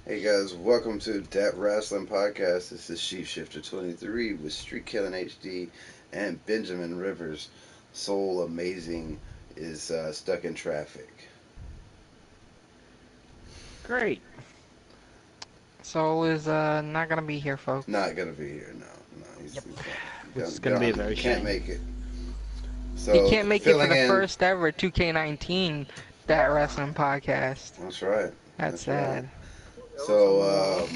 Hey guys, welcome to Dat Wrasslin podcast. This is Sheepshifter 23 with Streetkilln HD and Benjamin Rivers. Soulamazin is stuck in traffic. Great. Soul is not gonna be here, folks. Not gonna be here. No, no, Yep. he Which is can't. gonna be a very He can't shame. make it. He So can't make it for filling the in. first ever 2K19 That Wrestling podcast. That's right. That's That's right. sad. So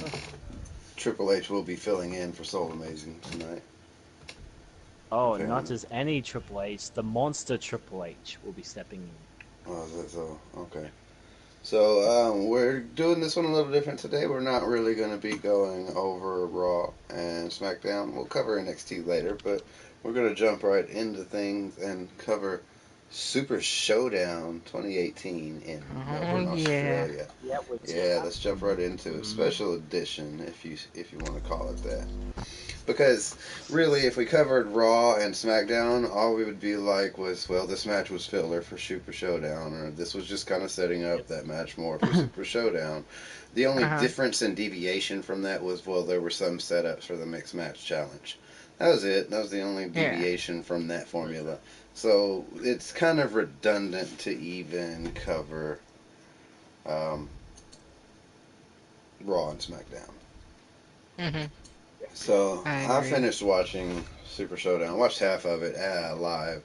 Triple H will be filling in for Soulamazin tonight. Oh, not Apparently. just any Triple H, the monster Triple H will be stepping in. Oh, is that so? Okay. So we're doing this one a little different today. We're not really going to be going over Raw and SmackDown. We'll cover NXT later, but we're going to jump right into things and cover Super Showdown 2018 in Oh Melbourne, yeah. Australia. Yeah, which Yeah, let's jump right into it. Special edition, if you want to call it that. Because really, if we covered Raw and SmackDown, all we would be like was, well, this match was filler for Super Showdown, or this was just kind of setting up that match more for Super Showdown. The only Uh-huh. difference and deviation from that was, well, there were some setups for the mixed match challenge. That was it. That was the only Yeah. deviation from that formula. So it's kind of redundant to even cover um, Raw and SmackDown. Mhm. So I I agree. finished watching Super Showdown. Watched half of it live,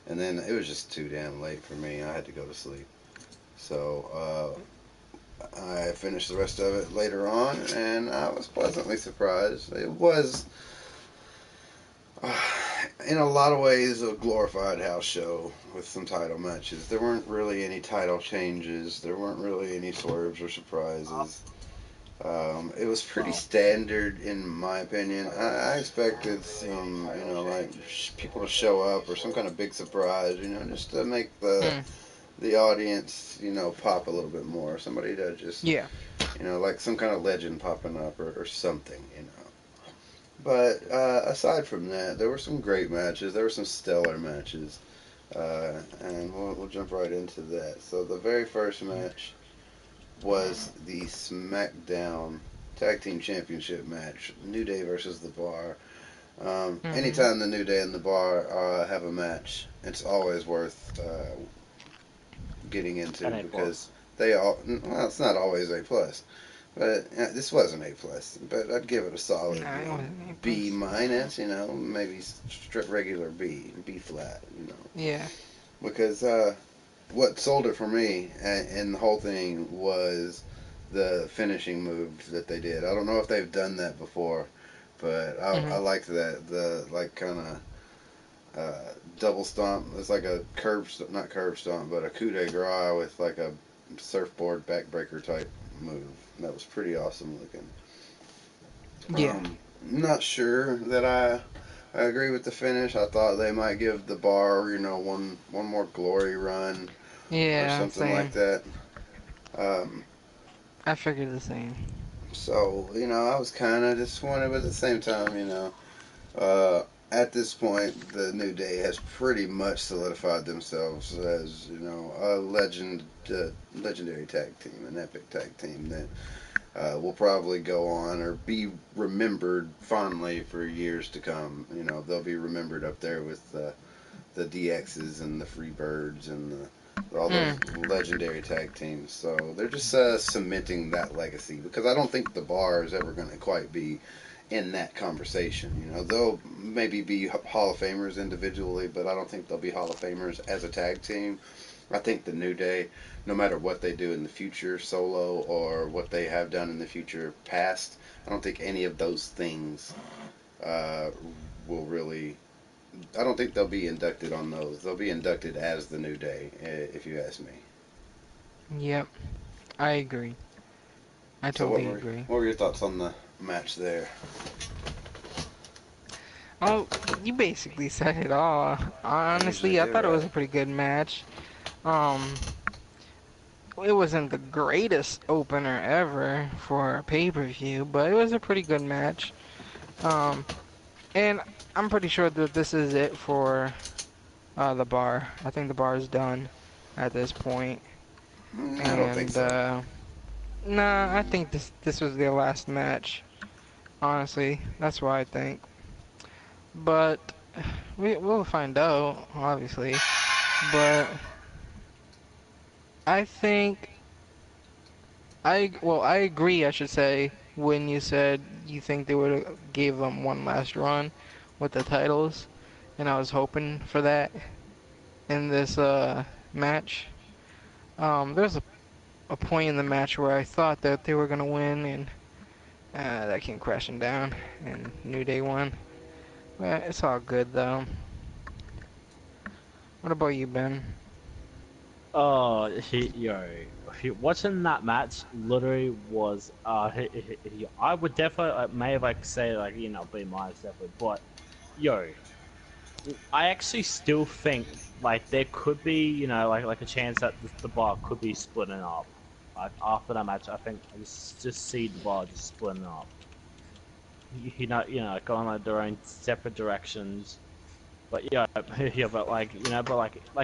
and then it was just too damn late for me. I had to go to sleep. So I finished the rest of it later on, and I was pleasantly surprised. It was, uh, in a lot of ways, a glorified house show with some title matches. There weren't really any title changes. There weren't really any swerves or surprises. It was pretty well, standard in my opinion. I expected some, like people to show up or some kind of big surprise, just to make Hmm. the audience, pop a little bit more. Somebody to just, Yeah. like some kind of legend popping up or something. But aside from that, there were some great matches. There were some stellar matches, and we'll jump right into that. So the very first match was the SmackDown Tag Team Championship match, New Day versus The Bar. Mhm. Anytime the New Day and The Bar have a match, it's always worth getting into an A because plus. they all. Well, it's not always A plus, but this was an A plus. But I'd give it a No, solid it wasn't A B plus. minus. Maybe regular B flat. Yeah. Because what sold it for me and the whole thing was the finishing move that they did. I don't know if they've done that before, but I Mhm. liked that the like kind of double stomp. It's like a not curb stomp, but a coup de grace with like a surfboard backbreaker type move. That was pretty awesome looking. Yeah. Not sure that I agree with the finish. I thought they might give the bar, one more glory run or Yeah. something like Same. that. Um, I figured the same. so I was kind of disappointed, but at the same time, uh, at this point, the New Day has pretty much solidified themselves as a legendary tag team, an epic tag team that will probably go on or be remembered fondly for years to come. They'll be remembered up there with the DXs and the Freebirds and all those Mm. legendary tag teams. So they're just cementing that legacy because I don't think the bar is ever going to quite be in that conversation. They'll maybe be Hall of Famers individually, but I don't think they'll be Hall of Famers as a tag team. I think the New Day, no matter what they do in the future, solo or what they have done in the future past, I don't think any of those things uh, will really. I don't think they'll be inducted on those. They'll be inducted as the New Day, if you ask me. Yep. I agree. I So what totally were agree. what were your thoughts on the match there? Oh, you basically said it all. I usually Honestly, I do, thought it was right? a pretty good match. Um, it wasn't the greatest opener ever for a pay-per-view, but it was a pretty good match. Um, and I'm pretty sure that this is it for the bar. I think the bar is done at this point. I don't think And so. Nah, I think this was their last match. Honestly, that's what I think. But we'll find out, obviously. But I think I agree, I should say, when you said you think they would have gave them one last run with the titles, and I was hoping for that in this match. There's a point in the match where I thought that they were gonna win, and that came crashing down, and New Day won. But it's all good though. What about you, Ben? Oh, watching that match literally was I would definitely may have like say like B minus definitely, but yo, I actually still think like there could be like a chance that the bar could be splitting up. Like after that match, I think I just see the bar just splitting up. Going like their own separate directions. But yeah, yeah, but like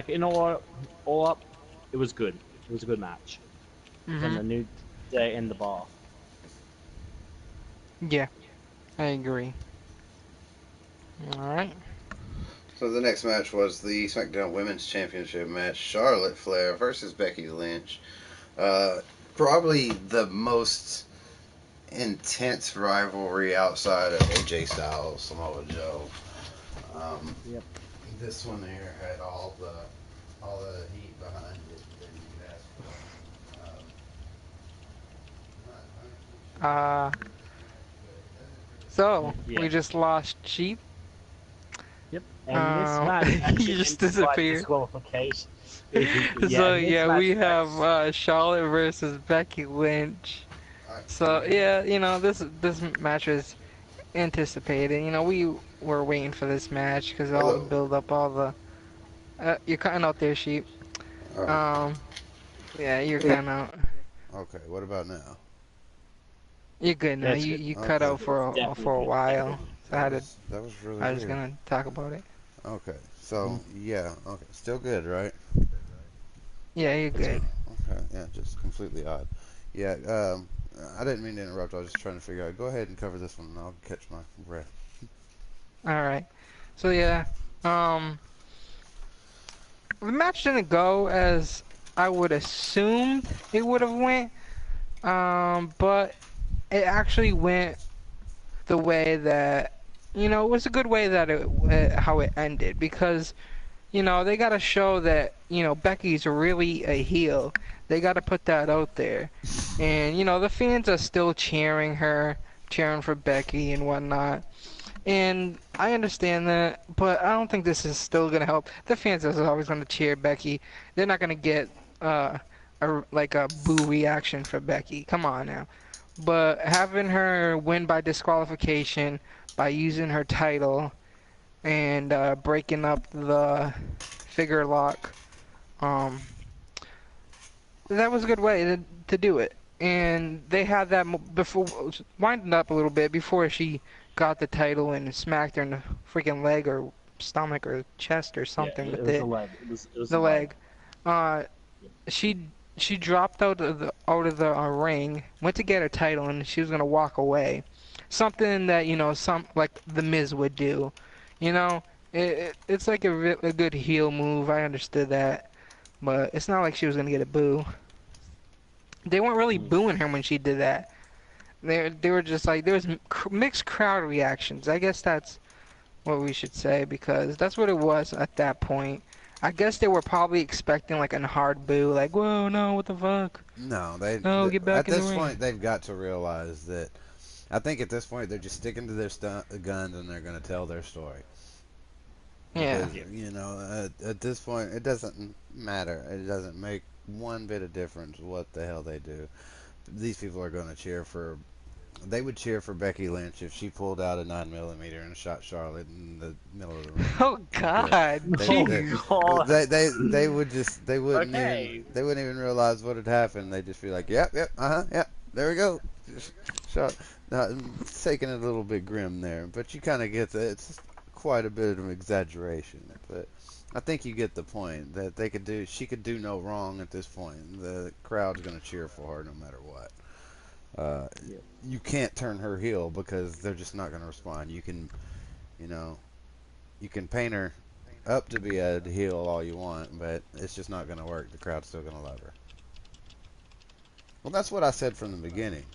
in all up, it was good. It was a good match between Mm-hmm. the New Day and the Bar. Yeah, I agree. All right. So the next match was the SmackDown Women's Championship match: Charlotte Flair versus Becky Lynch. Uh, Probably the most intense rivalry outside of AJ Styles, Samoa Joe. Um, Yep. this one here had all the heat behind it that you could ask for. Not 100% sure what Uh, but it doesn't really so Yeah. we just lost Sheep. Yep. And this match He actually just ended by disappeared. disqualification. Yeah, So and this yeah, match we was have actually Charlotte versus Becky Lynch. Can you So hear me? yeah, this match was anticipated. We were waiting for this match because all the Hello. build up, all the you're cutting out there, Sheep. Oh, Um, yeah, you're cutting out. okay. What about now? You're good now. yeah, it's You cut Okay. out it's for a definitely good, while. definitely good. So That was really I was weird. gonna talk about it. Okay. So Mhm. yeah. Okay. Still good, right? Yeah, Yep, you're it's good. good. Okay. Yeah. Just completely odd. Yeah. I didn't mean to interrupt. I was just trying to figure out. Go ahead and cover this one, and I'll catch my breath. All right. So yeah, um, the match didn't go as I would assumed it would have went. But it actually went the way that it was a good way that how it ended because they got to show that Becky's really a heel. They got to put that out there, and the fans are still cheering her, cheering for Becky and whatnot. And I understand that, but I don't think this is still gonna help. The fans are always gonna cheer Becky. They're not gonna get like a boo reaction for Becky. Come on now. But having her win by disqualification by using her title and breaking up the figure lock, um, that was a good way to do it. And they had that before, winding up a little bit before she got the title and smacked her in the freaking leg or stomach or chest or Yeah, something it with was the it, leg. It was the the leg. leg. Uh, she dropped out of the ring, went to get her title, and she was gonna walk away. Something that some like the Miz would do. You know, it's like a good heel move. I understood that, but it's not like she was gonna get a boo. They weren't really Mm. booing her when she did that. They were just like there was mixed crowd reactions. I guess that's what we should say because that's what it was at that point. I guess they were probably expecting like a hard boo, like whoa no, what the fuck? No, No, get at back in the this ring. point they've got to realize that. I think at this point they're just sticking to their guns and they're going to tell their story Yeah. because Yeah. at this point it doesn't matter. It doesn't make one bit of difference what the hell they do. These people are going to cheer for. They would cheer for Becky Lynch if she pulled out a 9mm and shot Charlotte in the middle of the ring. Oh Okay, God, they Oh jeez. God. they would just Okay. they wouldn't even realize what had happened. They'd just be like, yep, yep, there we go. Just shot. Now, taking it a little bit grim there, but you kind of get that. It's quite a bit of exaggeration, but I think you get the point that she could do no wrong at this point. The crowd's gonna cheer for her no matter what. Uh, Yep. you can't turn her heel because they're just not going to respond. You can, you know, you can paint her up to be a heel all you want, but it's just not going to work. The crowd's still going to love her. Well, that's what I said from the beginning,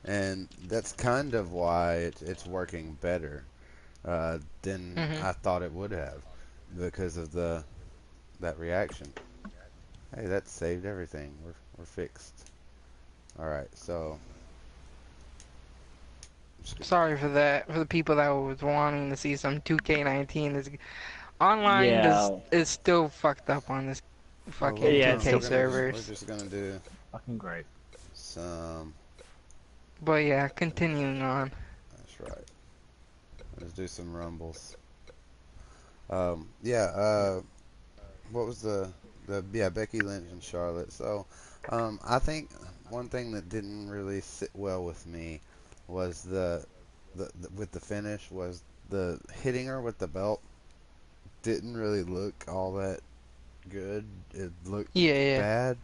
and that's kind of why it's working better than Mhm. I thought it would have because of that reaction. Hey, that saved everything. We're fixed. All right, so Sorry for that. For the people that was wanting to see some 2K19, is online does Yeah. is still fucked up on this well, fucking Yeah, it's we're 2K still gonna pretty we're servers. just gonna do fucking great. some. But yeah, continuing on. That's right. Let's do some rumbles. Yeah. What was the yeah, Becky Lynch and Charlotte. So, I think one thing that didn't really sit well with me was the with the finish was the hitting her with the belt didn't really look all that good. It looked Yeah, yeah, bad,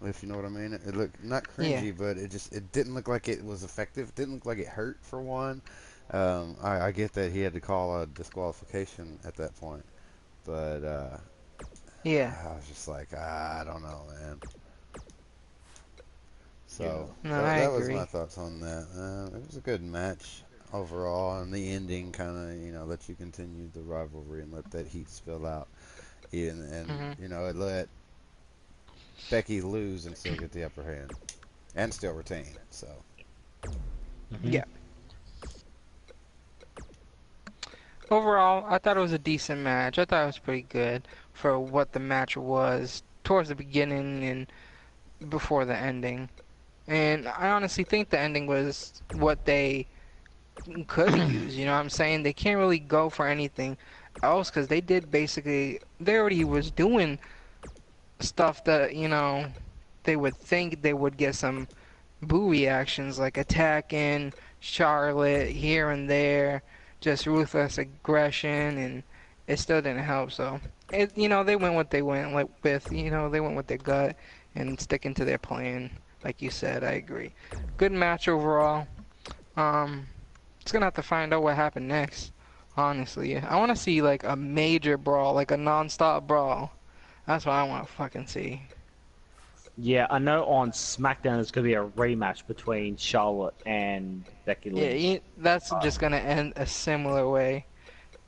if you know what I mean. It looked not yeah, cringy, but it didn't look like it was effective. It didn't look like it hurt for one. I get that he had to call a disqualification at that point, but yeah. I was just like, I don't know, man. Yeah. So No, I that was my agree. thoughts on that. It was a good match overall, and the ending kind of let you continue the rivalry and let that heat spill out. And Mhm. it let Becky lose and still get the upper hand and still retain. So Hmm. Yeah. Overall, I thought it was a decent match. I thought it was pretty good for what the match was towards the beginning and before the ending. And I honestly think the ending was what they could have used. You know what I'm saying? They can't really go for anything else because they did basically, they already was doing stuff that, they would think they would get some boo reactions, like attacking Charlotte here and there, just ruthless aggression, and it still didn't help. So, they went what they went with. They went with their gut and sticking to their plan. Like you said, I agree. Good match overall. Um, it's gonna have to find out what happened next. Honestly, I want to see like a major brawl, like a non-stop brawl. That's what I want to fucking see. Yeah, I know on SmackDown there's gonna be a rematch between Charlotte and Becky Yeah, Lynch. that's Uh, just gonna end a similar way.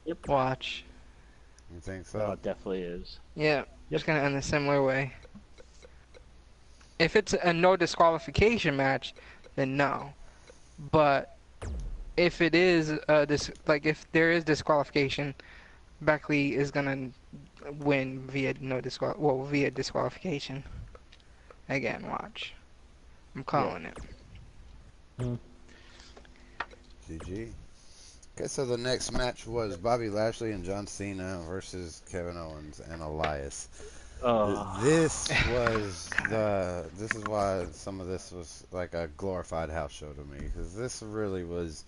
yep. Watch. you think Oh, so? it definitely is. Yeah, Yep. just gonna end a similar way. If it's a no disqualification match, then no. But if it is if there is disqualification, Beckley is gonna win via via disqualification. Again, watch. I'm Yeah. calling it. Mm. GG. Okay, so the next match was Bobby Lashley and John Cena versus Kevin Owens and Elias. Oh. This is why some of this was like a glorified house show to me, because this really was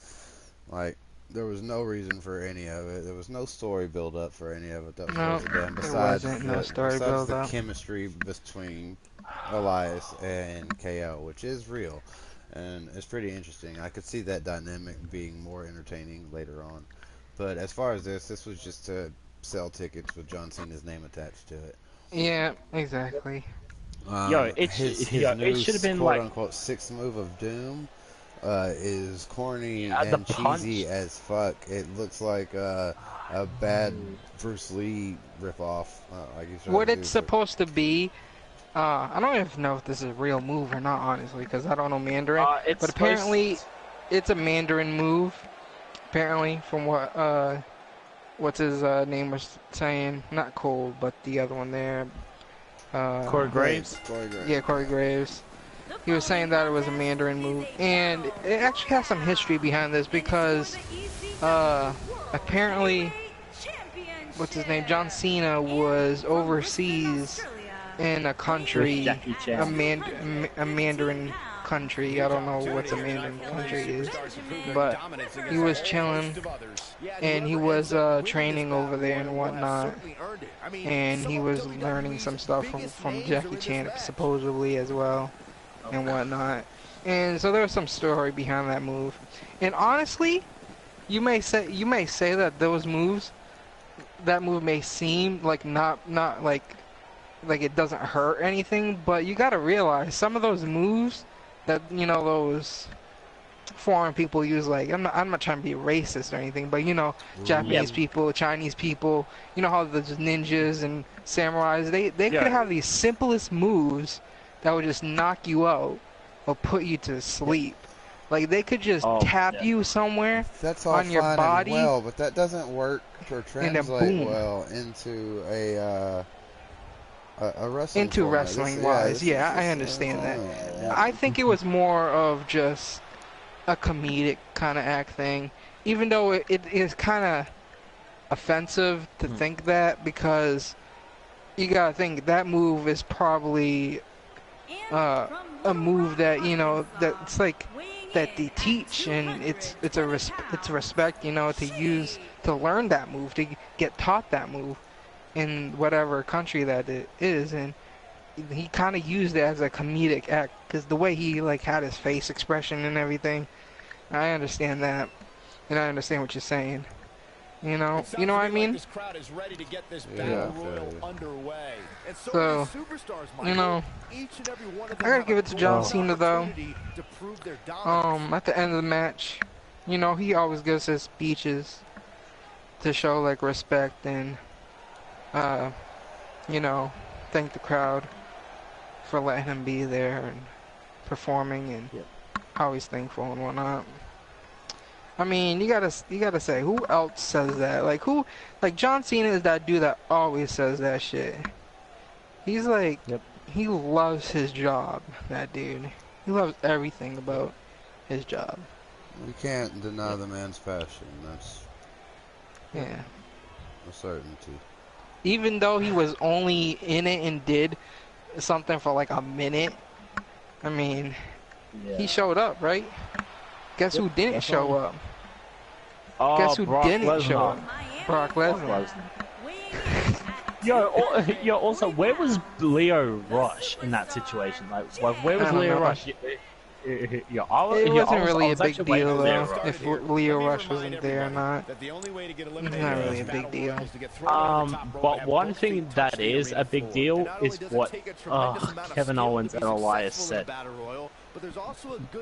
like there was no reason for any of it. There was no story build up for any of it that was No, supposed to be done there besides wasn't no the story besides build the up. chemistry between Elias and KO, which is real and it's pretty interesting. I could see that dynamic being more entertaining later on. But as far as this was just to sell tickets with John Cena's name attached to it. Yeah, exactly. His It new should have been quote like unquote sixth move of doom is corny the and cheesy punch. as fuck. It looks like a bad Bruce Lee ripoff. Like he's trying What to do it's so. supposed to be, I don't even know if this is a real move or not, honestly, because I don't know Mandarin. It's But supposed. apparently, it's a Mandarin move. Apparently, from what what's his name was saying, not Cole, but the other one there. Corey Graves, Graves. Corey Graves. Yeah, Corey Graves. He was saying that it was a Mandarin move, and it actually has some history behind this because apparently, what's his name, John Cena was overseas in a With country, Jackie Chan. a Mandarin country. I don't know what a Mandarin country is, but he was chilling and he was training over there and whatnot, and he was learning some stuff from Jackie Chan supposedly as well and whatnot. And so there was some story behind that move. And honestly, you may say that that move may seem like not like it doesn't hurt anything, but you got to realize some of those moves that those foreign people use, like I'm not trying to be racist or anything, but Japanese people, Chinese people, how the ninjas and samurais, they could have these simplest moves that would just knock you out or put you to sleep. Like they could just tap you somewhere That's all on your fine body, and well, but that doesn't work or translate well into a wrestling into format. wrestling wise. Yeah, I understand that. Yeah. I think it was more of just a comedic kind of act thing, even though it is kind of offensive to think that, because you gotta think that move is probably a move that that's like that they teach, and it's a respect to learn that move, to get taught that move in whatever country that it is. And he kind of used it as a comedic act because the way he like had his face expression and everything. I understand that, and I understand what you're saying. You know what I mean? This crowd is ready to get this battle royal underway. And So, I gotta give it to John Cena though. At the end of the match, he always gives his speeches to show like respect and thank the crowd for letting him be there and performing, and always thankful and whatnot. I mean, you gotta say, who else says that? Like John Cena is that dude that always says that shit. He's like, he loves his job, that dude. He loves everything about his job. We can't deny the man's passion. That's a certainty. Even though he was only in it and did something for like a minute, I mean, he showed up, right? Guess who didn't show up? Guess who didn't show up? Brock Lesnar. Yo, also, where was Leo Rush in that situation? Like where was Leo Rush? It wasn't really a big deal though, if Leo Rush wasn't there or not. It's not really a big deal. But one thing that is a big deal is what Kevin Owens and Elias said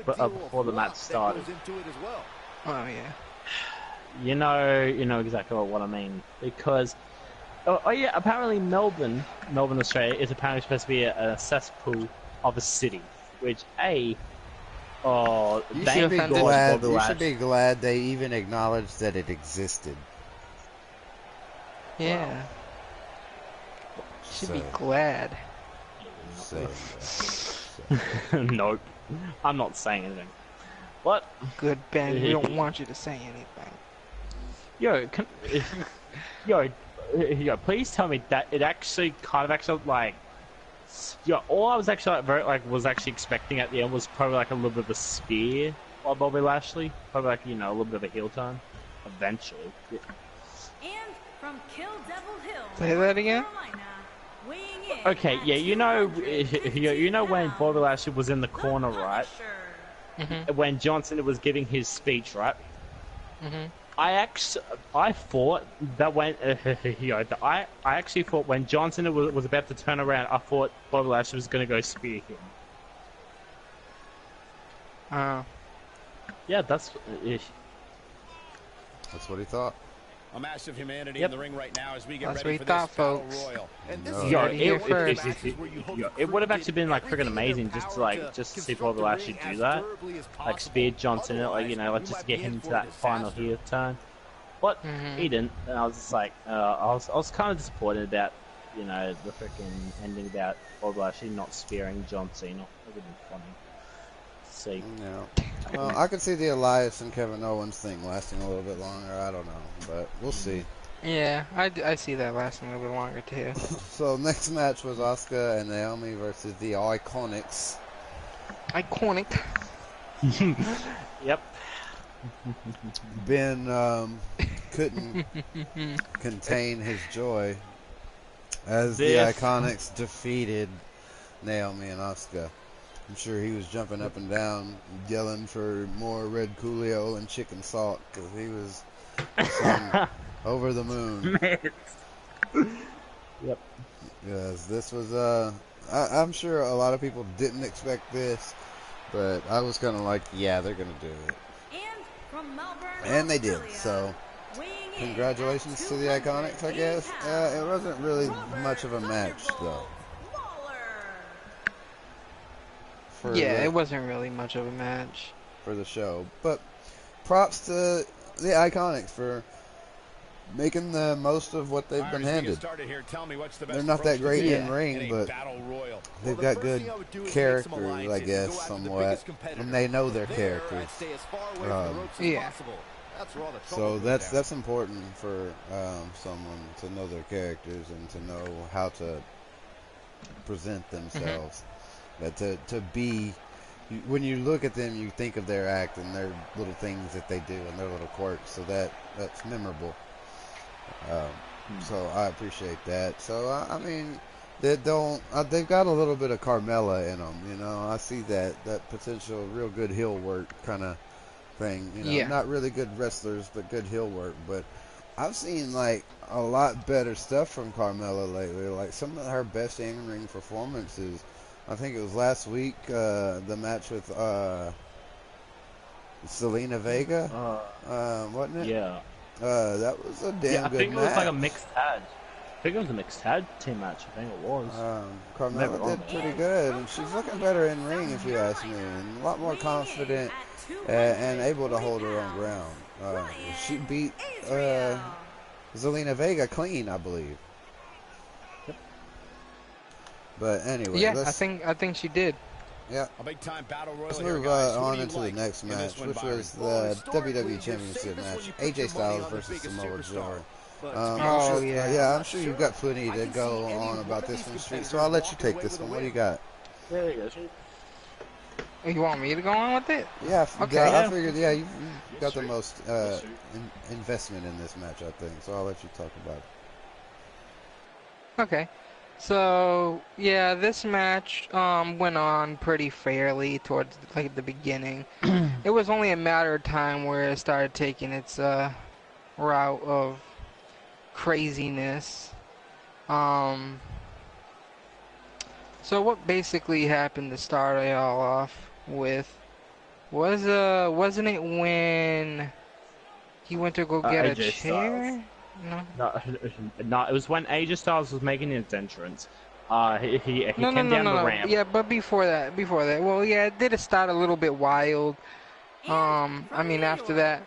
before the match started. Oh yeah. You know exactly what I mean, because apparently Melbourne, Australia is apparently supposed to be a cesspool of a city, which you should be glad they even acknowledged that it existed. Yeah. Should be glad. Nope. I'm not saying anything. What? Good, Ben. We don't want you to say anything. Yo, please tell me that it actually all I was actually was actually expecting at the end was probably like a little bit of a spear by Bobby Lashley, probably like a little bit of a heel turn, eventually. Yeah. And from Kill Devil Hill, say that again. Okay, yeah, you know when Bobby Lashley was in the corner, right? When Johnson was giving his speech, right? I thought that when I actually thought when Johnson was about to turn around, I thought Bobby Lashley was going to go spear him. Yeah, that's what he thought. A massive humanity in the ring right now as we get That's ready what for he this thought, battle folks. royal. And it would have actually been like freaking amazing just to see Bobby Lashley do that, like spear Johnson, just to get him to that final heel turn. But he didn't, and I was just like, I was kind of disappointed about, the freaking ending about Bobby Lashley not spearing John Cena. It would have been funny to see. Yeah. Well, I could see the Elias and Kevin Owens thing lasting a little bit longer. I don't know, but we'll see. Yeah, I see that lasting a little bit longer too. So next match was Asuka and Naomi versus the Iconics. Iconic. Yep. Ben couldn't contain his joy as the Iconics defeated Naomi and Asuka. I'm sure he was jumping up and down, yelling for more red Coolio and chicken salt because he was over the moon. Yep. Yes, this was I'm sure a lot of people didn't expect this, but I was kind of like, yeah, they're gonna do it, And from Melbourne, and they did. Australia, So, weighing in congratulations at to the Iconics, I guess. 280 pounds, It wasn't really Robert much of a match though. Lawler. For Yeah, the, it wasn't really much of a match. for the show, but props to the Iconics for making the most of what they've been handed. They're not that great in ring, but they've got good characters, I guess, somewhat, and they know their characters. Yeah. So that's important for someone to know their characters and to know how to present themselves. That to be, when you look at them, you think of their act and their little things that they do and their little quirks. So that's memorable. So I appreciate that. So I mean, they've got a little bit of Carmella in them. You know, I see that potential real good heel work kind of thing. You know, Yeah. not really good wrestlers, but good heel work. But I've seen like a lot better stuff from Carmella lately. Like some of her best in-ring performances. I think it was last week, the match with Selena Vega, wasn't it? Yeah. That was a damn I good think match. it was like a mixed tag. I think it was a mixed tag team match. I think it was. Carmella did pretty good, and she's looking better in ring, if you ask me, and a lot more confident and able to hold her own ground. She beat Zelina Vega clean, I believe. But anyway, Yeah, I think she did. Yeah. Let's move on into the next match, which was the WWE Championship match. AJ Styles versus Samoa Joe. I'm sure you've got plenty to go on about this one, Street, so I'll let you take this one. What do you got? There you go. You want me to go on with it? Yeah, Okay. I figured, you've got the most investment in this match, I think, so I'll let you talk about it. Okay. So, yeah, this match went on pretty fairly towards like the beginning. It was only a matter of time where it started taking its route of craziness. So what basically happened to start it all off with wasn't it when he went to go get a AJ chair? No, it was when AJ Styles was making his entrance. He No, came down the ramp. Yeah, but before that, well, yeah, it did start a little bit wild. I mean, after that,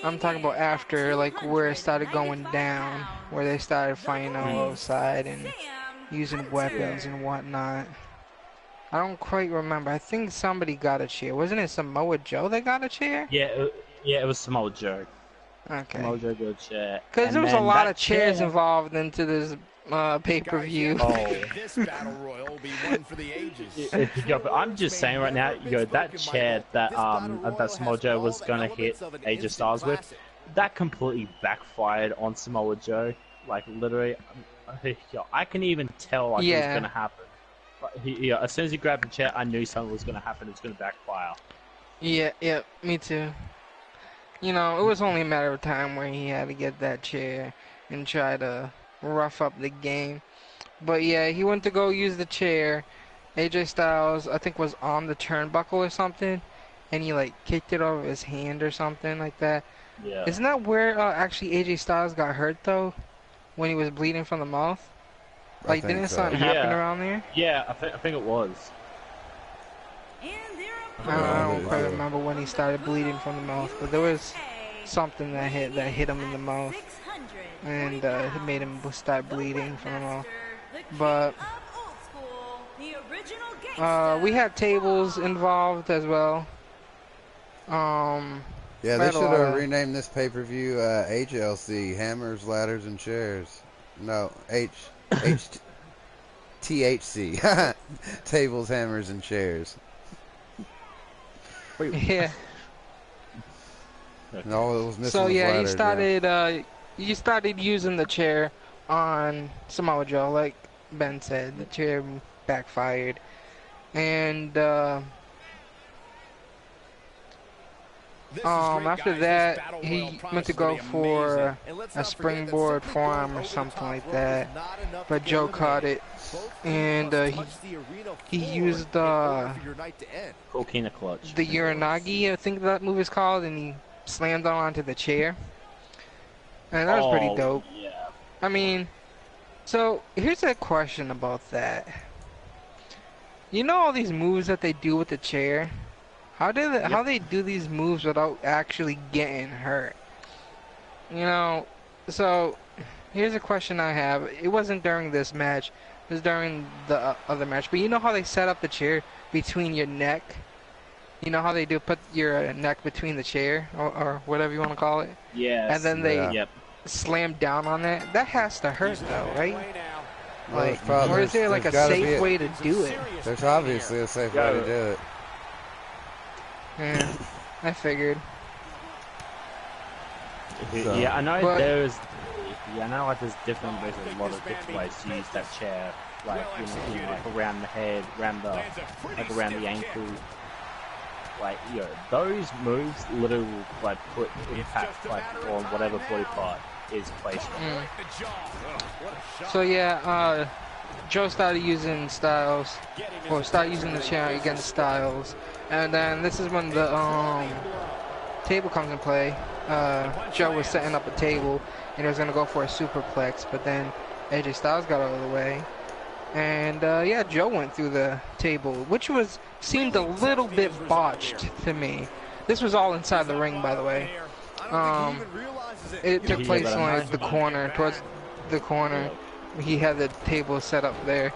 I'm talking about after, like, where it started going down, where they started fighting outside and using weapons and whatnot. I don't quite remember. I think somebody got a chair. Wasn't it Samoa Joe that got a chair? Yeah, it was Samoa Joe. Okay. Samoa Joe got a chair. Because there was a lot of chairs involved into this pay-per-view. Yeah, but I'm just saying right now, that chair that Samoa Joe was gonna hit AJ Styles with, that completely backfired on Samoa Joe. Like literally, I can even tell it was gonna happen. But as soon as he grabbed the chair, I knew something was gonna happen. It was gonna backfire. Yeah, me too. You know, it was only a matter of time where he had to get that chair and try to rough up the game. But yeah, he went to go use the chair. AJ Styles, I think, was on the turnbuckle or something, and he like kicked it over his hand or something like that. Yeah. Isn't that where actually AJ Styles got hurt though, when he was bleeding from the mouth? Like, didn't something happen around there? Yeah, I think it was. I don't quite remember when he started bleeding from the mouth, but there was something that hit him in the mouth, and it made him start bleeding from the mouth. But we had tables involved as well. Yeah, they should have renamed this pay-per-view HLC, Hammers, Ladders, and Chairs. No, THC. Tables, Hammers, and Chairs. Yeah. And all it was missing So was yeah, ladders, he started using the chair on Samoa Joe, like Ben said. The chair backfired, And after that, he went to go for a springboard forearm or something like that, but Joe caught it, and he used Coquina clutch. the Uranagi, I think that move is called, and he slammed onto the chair, and that was pretty dope. Yeah. I mean, so here's a question about that. You know all these moves that they do with the chair? How they do these moves without actually getting hurt? You know, so here's a question I have. It wasn't during this match. It was during the other match. But you know how they set up the chair between your neck? You know how they do put your neck between the chair or whatever you want to call it? Yes. And then they slam down on that? That has to hurt though, right? Like, or is there like a safe way to do it? There's obviously a safe way to do it. Yeah, I figured. So. Yeah, I know there's. Yeah, I know like there's different ways, a lot of different ways to use that chair, like like around the head, around the ankle. Like those moves literally will like put impact like on whatever body part is placed on. So yeah, Joe started using Styles, or started using the chair against Styles, and then this is when the table comes in play. Joe was setting up a table, and he was gonna go for a superplex, but then AJ Styles got out of the way, and yeah, Joe went through the table, which seemed a little bit botched to me. This was all inside the ring, by the way. It took place in like the corner, towards the corner. He had the table set up there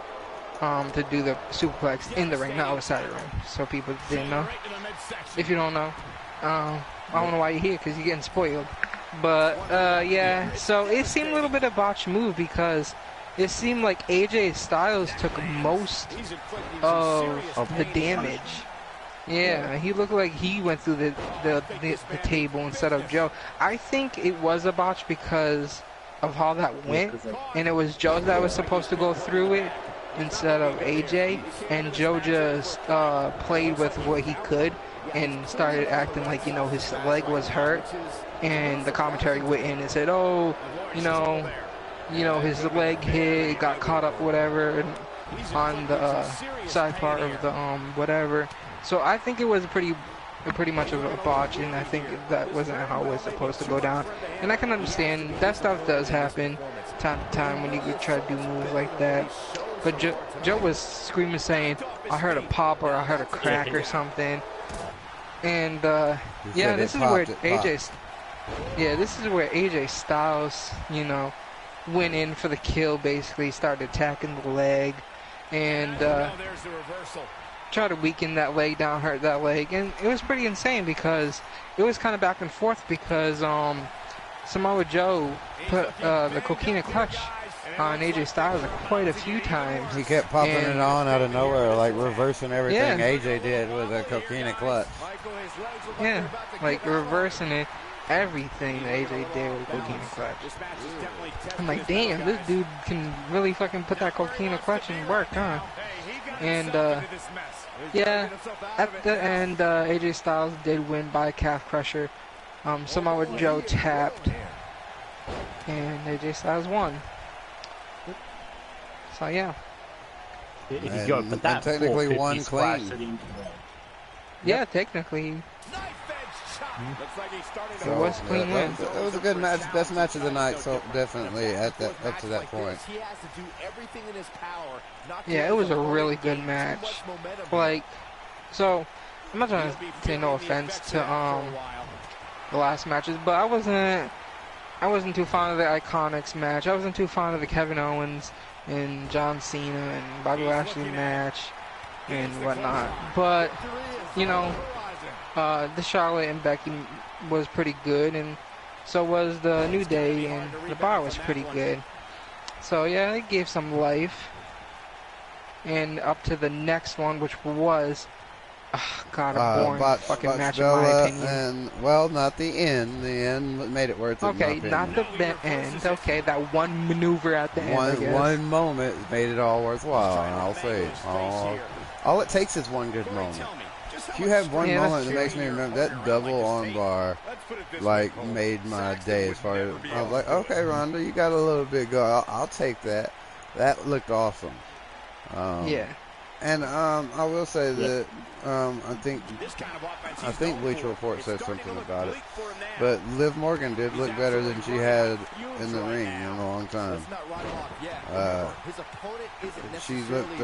to do the superplex in the ring, not outside the ring, so people didn't know. If you don't know, I don't know why you're here, because you're getting spoiled. But yeah, so it seemed a little bit of a botched move, because it seemed like AJ Styles took most of the damage. Yeah, he looked like he went through the table instead of Joe. I think it was a botch because of how that went, and it was Joe that was supposed to go through it instead of AJ, and Joe just played with what he could and started acting like, his leg was hurt, and the commentary went in and said, oh, his leg hit, got caught up, whatever, on the side part of the whatever. So I think it was pretty much of a botch, and I think that wasn't how it was supposed to go down. And I can understand that stuff does happen time to time when you try to do moves like that. But Joe was screaming, saying, "I heard a pop," or "I heard a crack," or something. And yeah, this is where AJ Styles, went in for the kill. Basically, started attacking the leg, and try to weaken that leg down, hurt that leg, and it was pretty insane because it was kind of back and forth because Samoa Joe put the coquina clutch on AJ Styles quite a few times. He kept popping it on out of nowhere, like reversing everything AJ did with a coquina clutch. Yeah, like reversing it, everything that AJ did with a coquina clutch. I'm like, damn, this dude can really fucking put that coquina clutch in work, huh? And yeah, at the end, AJ Styles did win by calf crusher. Samoa Joe tapped, and AJ Styles won. So yeah. If you go for that, technically one clean. Yeah, technically. It was a clean win. It was a good match, best match of the night, so definitely up to that point. Yeah, it was a really good match. Like, so I'm not trying to say no offense to the last matches, but I wasn't too fond of the Iconics match. I wasn't too fond of the Kevin Owens and John Cena and Bobby Lashley match and whatnot. But the Charlotte and Becky was pretty good, and so was the New Day, and the Bar was pretty good. So yeah, they gave some life. And up to the next one, which was, a boring fucking match in my opinion. And, well, not the end. The end made it worth it. Okay, not the end. Okay, that one maneuver at the end. One moment made it all worthwhile. And I'll say, All it takes is one good moment. If you have one moment that makes me remember that double armbar, like, made my day as far as, I was like, okay, Ronda, you got a little bit go. I'll take that. That looked awesome. Yeah. And I will say that I think Bleacher Report said something about it, but Liv Morgan did look better than she had in the ring in a long time. She looked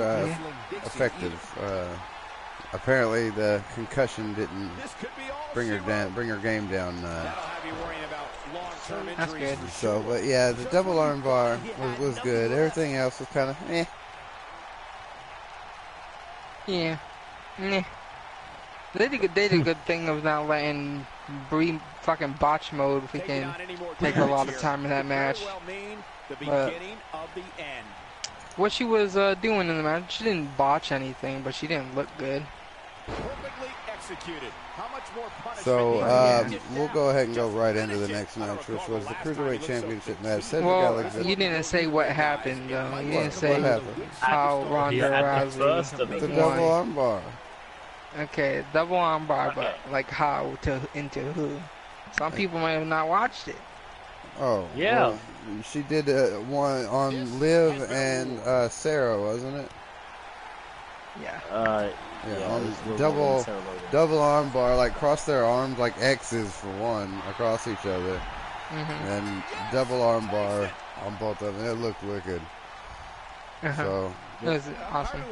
effective. Apparently, the concussion didn't bring her game down. That's good. So, but yeah, the double arm bar was good. Everything else was kind of eh. Yeah. Meh. They did a good thing of not letting Bree fucking botch mode freaking take a lot of time in that match. But what she was doing in the match, she didn't botch anything, but she didn't look good. So we'll go ahead and go right into the next match, which was the Cruiserweight Championship match. Well, you didn't say what happened, though. You didn't say how Ronda Rousey the double armbar. Okay, double armbar, but like how into who? Some people might have not watched it. Oh, yeah. Well, she did one on Liv and Sarah, wasn't it? Yeah. Yeah, on double armbar, like cross their arms like X's for one across each other, and double armbar on both of them. It looked wicked. So it was awesome.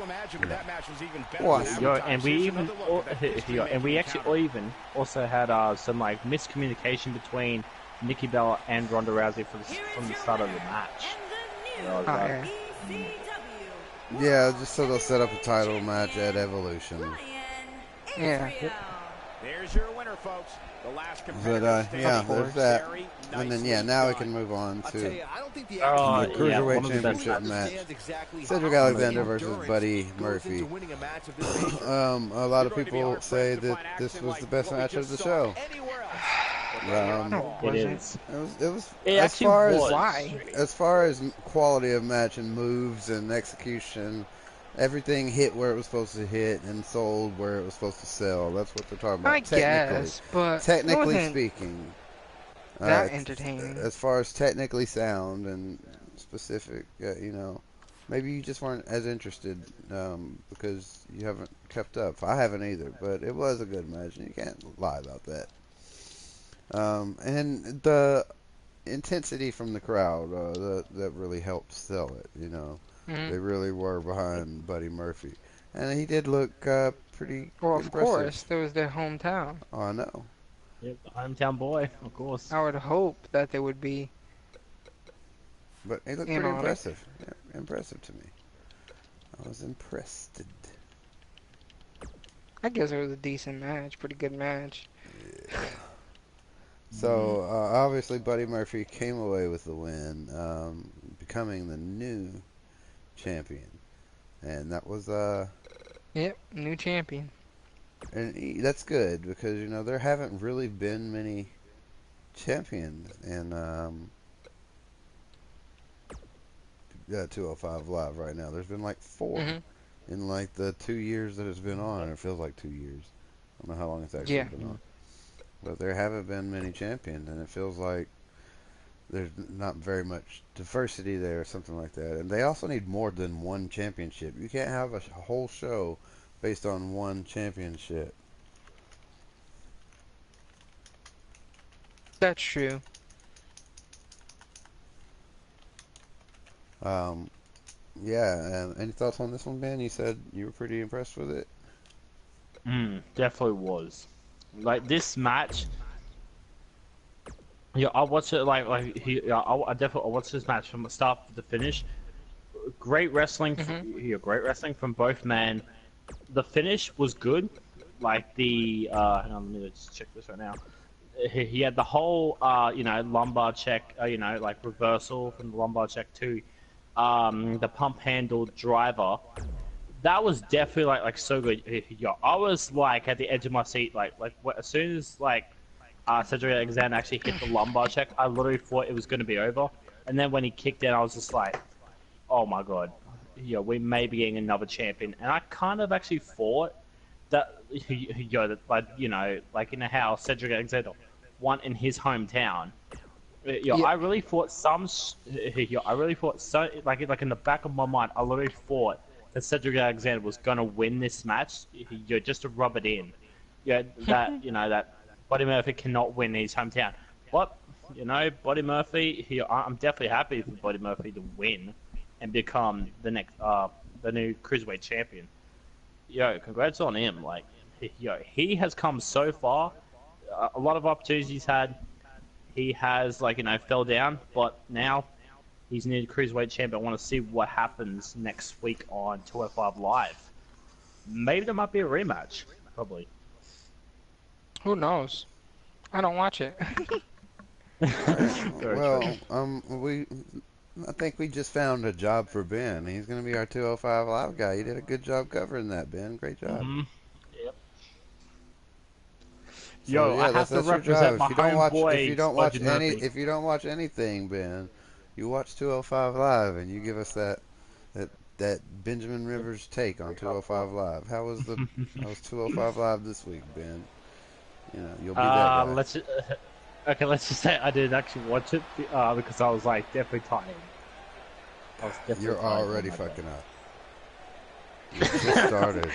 And we actually also had some like miscommunication between Nikki Bella and Ronda Rousey from the start of the match. Yeah, just so they'll set up a title match at Evolution. Yeah. There's your winner, folks. The last But yeah, there's that. And then now we can move on to the Cruiserweight Championship match. Cedric Alexander versus Buddy Murphy. A lot of people say that this was the best match of the show. It is. It was Why? As far as quality of match and moves and execution, everything hit where it was supposed to hit and sold where it was supposed to sell. That's what they're talking about. I guess, but technically speaking, that entertaining. As far as technically sound and specific, maybe you just weren't as interested because you haven't kept up. I haven't either, but it was a good match, and you can't lie about that. And the intensity from the crowd that really helped sell it. They really were behind Buddy Murphy, and he did look pretty. Well, of impressive. course, there was their hometown. Oh, I know. Yep, the hometown boy, of course. I would hope that they would be. But he looked pretty impressive. Yeah, impressive to me. I was impressed. I guess it was a decent match, pretty good match. Yeah. So, obviously, Buddy Murphy came away with the win, becoming the new champion. And that was, Yep, new champion. And that's good, because, there haven't really been many champions in 205 Live right now. There's been, like, 4 in, like, the 2 years that it's been on. It feels like 2 years. I don't know how long it's actually been on. But there haven't been many champions, and it feels like there's not very much diversity there or something like that. And they also need more than one championship. You can't have a whole show based on one championship. That's true. Yeah, any thoughts on this one, Ben? You said you were pretty impressed with it. Definitely was. Like this match, I watched it I definitely watched this match from the start to the finish. Great wrestling, great wrestling from both men. The finish was good. Like the hang on, let me just check this right now. He had the whole lumbar check, like reversal from the lumbar check to the pump handle driver. That was definitely like so good. I was like at the edge of my seat, as soon as Cedric Alexander actually hit the lumbar check, I literally thought it was going to be over. And then when he kicked in, I was just like, oh my god, we may be getting another champion, and I kind of actually thought that like how Cedric Alexander won in his hometown. I really thought I really thought so. Like in the back of my mind, I literally thought that Cedric Alexander was gonna win this match. Just to rub it in. That Buddy Murphy cannot win in his hometown. But Buddy Murphy. I'm definitely happy for Buddy Murphy to win and become the new cruiserweight champion. Congrats on him. Like, he has come so far. A lot of opportunities he's had. He has, fell down, but now he's new cruiserweight champion. I want to see what happens next week on 205 Live. Maybe there might be a rematch. Probably. Who knows? I don't watch it. Well, I think we just found a job for Ben. He's going to be our 205 Live guy. You did a good job covering that, Ben. Great job. Mm-hmm. Yep. So, I have to represent my homeboy. If you don't watch anything, Ben, you watch 205 Live and you give us that Benjamin Rivers take on 205 Live. How was 205 Live this week, Ben? You'll be that guy. Let's just say I didn't actually watch it because I was definitely tired. You're already fucking up. You just started.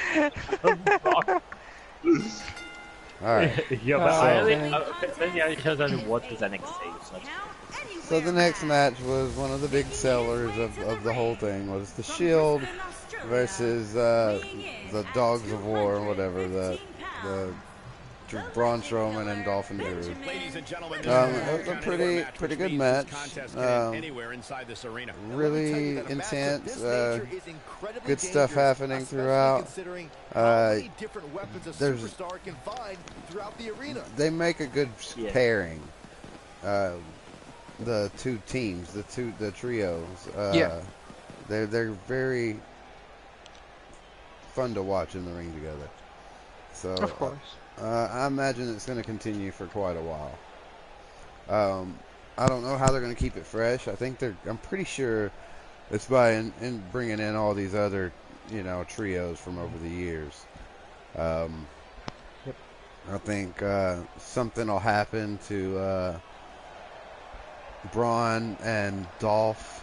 Alright. Because I didn't watch was NXT. So the next match was one of the big sellers of the whole thing was the Shield versus the Dogs of War or whatever, the Braun Strowman and Dolphin Drew. It was a pretty good match. Really intense. Good stuff happening throughout. They make a good pairing. The two teams, the trios. They're very fun to watch in the ring together. So of course. I imagine it's going to continue for quite a while. I don't know how they're going to keep it fresh. I'm pretty sure it's by bringing in all these other, trios from over the years. I think something will happen to Braun and Dolph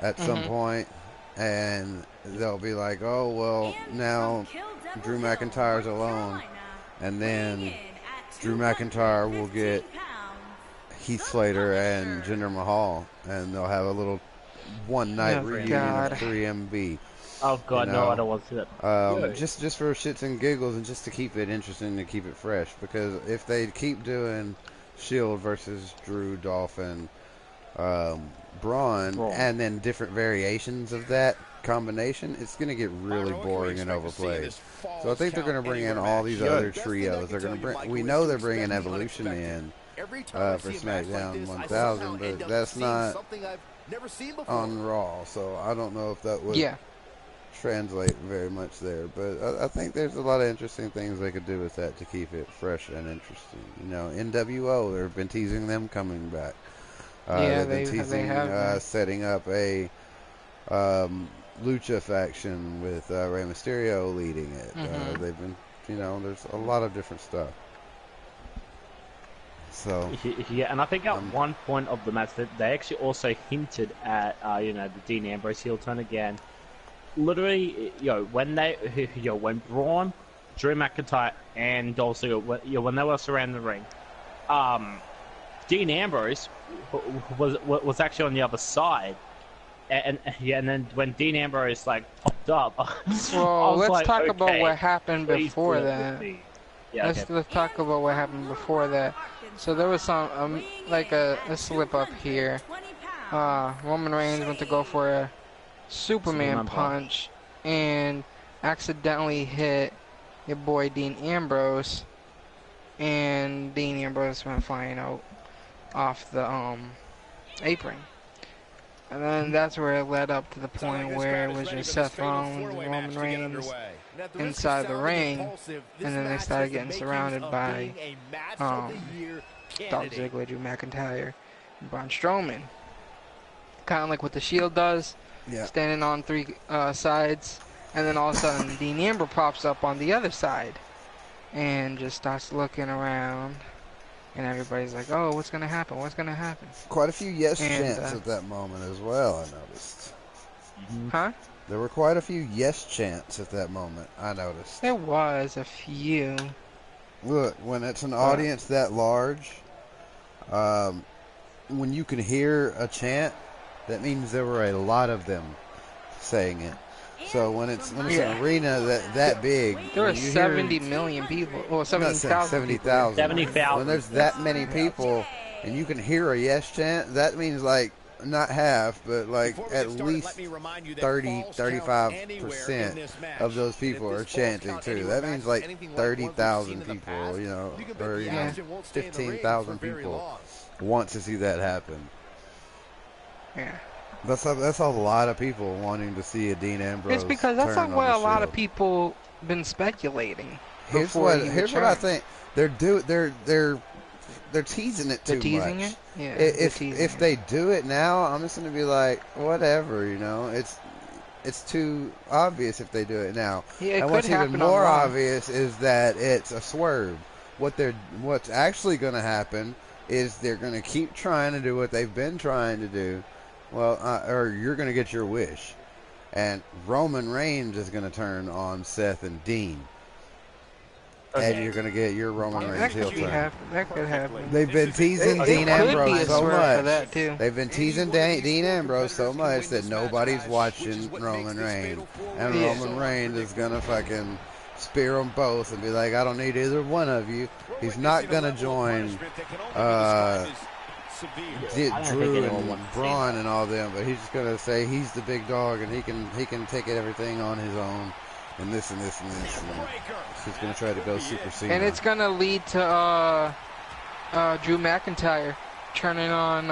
at some point, and they'll be like, oh, well, now Drew McIntyre's alone. And then Drew McIntyre will get Heath Slater and Jinder Mahal, and they'll have a little one-night reunion of 3MB. Oh God, no! I don't want to see that. Just for shits and giggles, and just to keep it interesting, to keep it fresh. Because if they keep doing Shield versus Drew, Dolph, and Braun, and then different variations of that combination, it's going to get really boring and overplayed. So I think they're going to bring in all these other trios. They're going to bring. We know they're bringing Evolution in for SmackDown 1000, but that's not on Raw. So I don't know if that would translate very much there. But I think there's a lot of interesting things they could do with that to keep it fresh and interesting. NWO, they've been teasing them coming back. They've been teasing setting up a Lucha faction with Rey Mysterio leading it. They've been, there's a lot of different stuff. So and I think at one point of the match that they actually also hinted at, the Dean Ambrose heel turn again. Literally, when when Braun, Drew McIntyre, and Dolph Ziggler, when they were surrounding the ring, Dean Ambrose was actually on the other side. And then when Dean Ambrose popped up, well, let's talk about what happened before that. Let's talk about what happened before that. So there was some a slip up here. Roman Reigns went to go for a Superman punch and accidentally hit your boy Dean Ambrose, and Dean Ambrose went flying out off the apron. And then that's where it led up to the point where it was just Seth Rollins and Roman Reigns inside the ring, and then they started getting surrounded by Dolph Ziggler, Drew McIntyre, and Braun Strowman. Kind of like what the Shield does, Yeah. standing on 3 sides, and then all of a sudden Dean Ambrose pops up on the other side and just starts looking around, and everybody's like, "Oh, what's gonna happen? What's gonna happen?" Quite a few yes And, chants at that moment as well, I noticed. Huh? There were quite a few yes chants at that moment, I noticed. There was a few. Look, when it's an audience that large, when you can hear a chant, that means there were a lot of them saying it. So when it's an arena that big, There were when you 70 hear, million people. Well, I'm not saying 70,000. 70,000. When there's that many people and you can hear a yes chant, that means like not half, but like at least 35% of those people are chanting too. That means like 30,000 people, you know, or 15,000 people want to see that happen. Yeah. That's a lot of people wanting to see a Dean Ambrose. It's because that's turn not what on a the lot of Shield. people been speculating. Here's what I think. They're teasing it too teasing much. it? Yeah. If they do it now, I'm just gonna be like, whatever, you know. It's too obvious if they do it now. Yeah, and what's even more obvious is that it's a swerve. What's actually gonna happen is they're gonna keep trying to do what they've been trying to do. Well, or you're gonna get your wish, and Roman Reigns is gonna turn on Seth and Dean. And you're going to get your Roman Reigns heel turn. That could happen. They've been teasing Dean Ambrose so much. That too. They've been teasing Dean Ambrose so much that nobody's watching Roman Reigns. And Roman Reigns is going to fucking spear them both and be like, I don't need either one of you. He's not going to join Drew and Braun and all them, but he's just going to say he's the big dog and he can take everything on his own. And this and this and this. And he's going to try to go Super Cena. And it's going to lead to Drew McIntyre turning on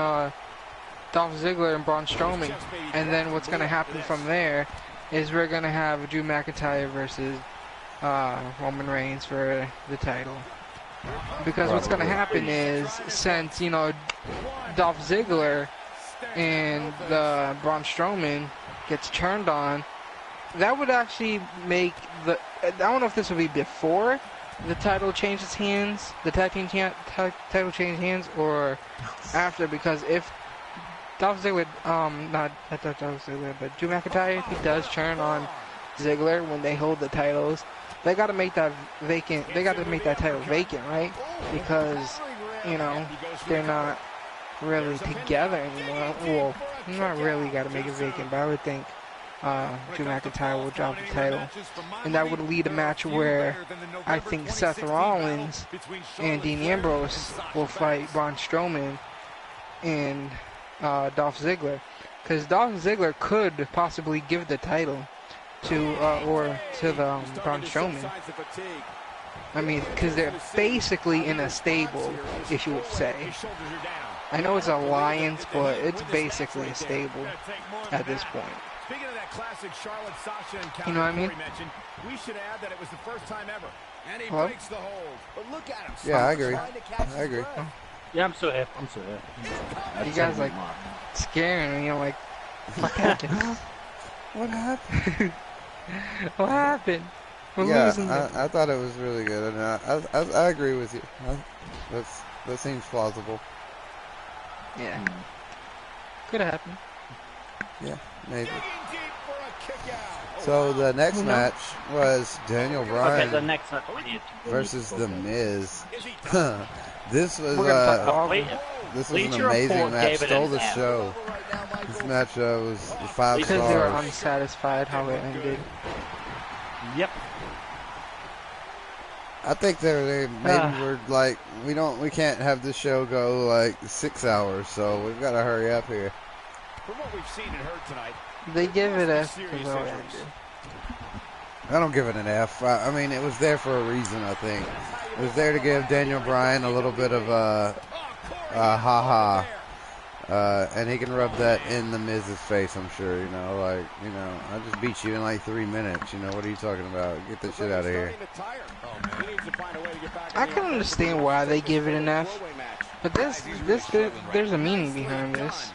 Dolph Ziggler and Braun Strowman. And then what's going to happen from there is we're going to have Drew McIntyre versus Roman Reigns for the title. Because what's going to happen is, since, you know, Dolph Ziggler and Braun Strowman gets turned on, that would actually make I don't know if this would be before the title changes hands, the tag team title changes hands, or after, because if Dolph Ziggler, not Dolph Ziggler, but Drew McIntyre, if he does turn on Ziggler when they hold the titles, they got to make that vacant. They got to make that title vacant, right? Because, you know, they're not really together anymore. Well, not really got to make it vacant, but I would think Drew McIntyre will drop the title, and that would lead a match where I think Seth Rollins and Dean Ambrose will fight Braun Strowman and Dolph Ziggler, because Dolph Ziggler could possibly give the title to the Braun Strowman. I mean, because they're basically in a stable, if you would say. I know it's an alliance, but it's basically a stable at this point. Speaking of that classic Charlotte, Sasha encounter, you know what I mean? We should add that it was the first time ever. And he Hello? breaks the hold. But look at him. Yeah, I agree. Yeah, I'm still here. You guys like scaring me. I'm like, what happened? What happened? What happened? We're losing. I thought it was really good, and I agree with you. That seems plausible. Yeah. Could have happened. Yeah, maybe. So the next match was Daniel Bryan the next match versus The Miz. This was this was an amazing match. Stole the show. This match was 5 because they were stars. unsatisfied how it ended. Yep. I think they maybe were like, we can't have this show go like 6 hours, so we've got to hurry up here. From what we've seen and heard tonight, They give it F because how it ended. I don't give it an F. I mean, it was there for a reason, I think. It was there to give Daniel Bryan a little bit of a ha-ha. And he can rub that in The Miz's face, I'm sure, you know, like, you know, I just beat you in like 3 minutes, you know, what are you talking about? Get this shit out of here. I can understand why they give it an F, but there's a meaning behind this.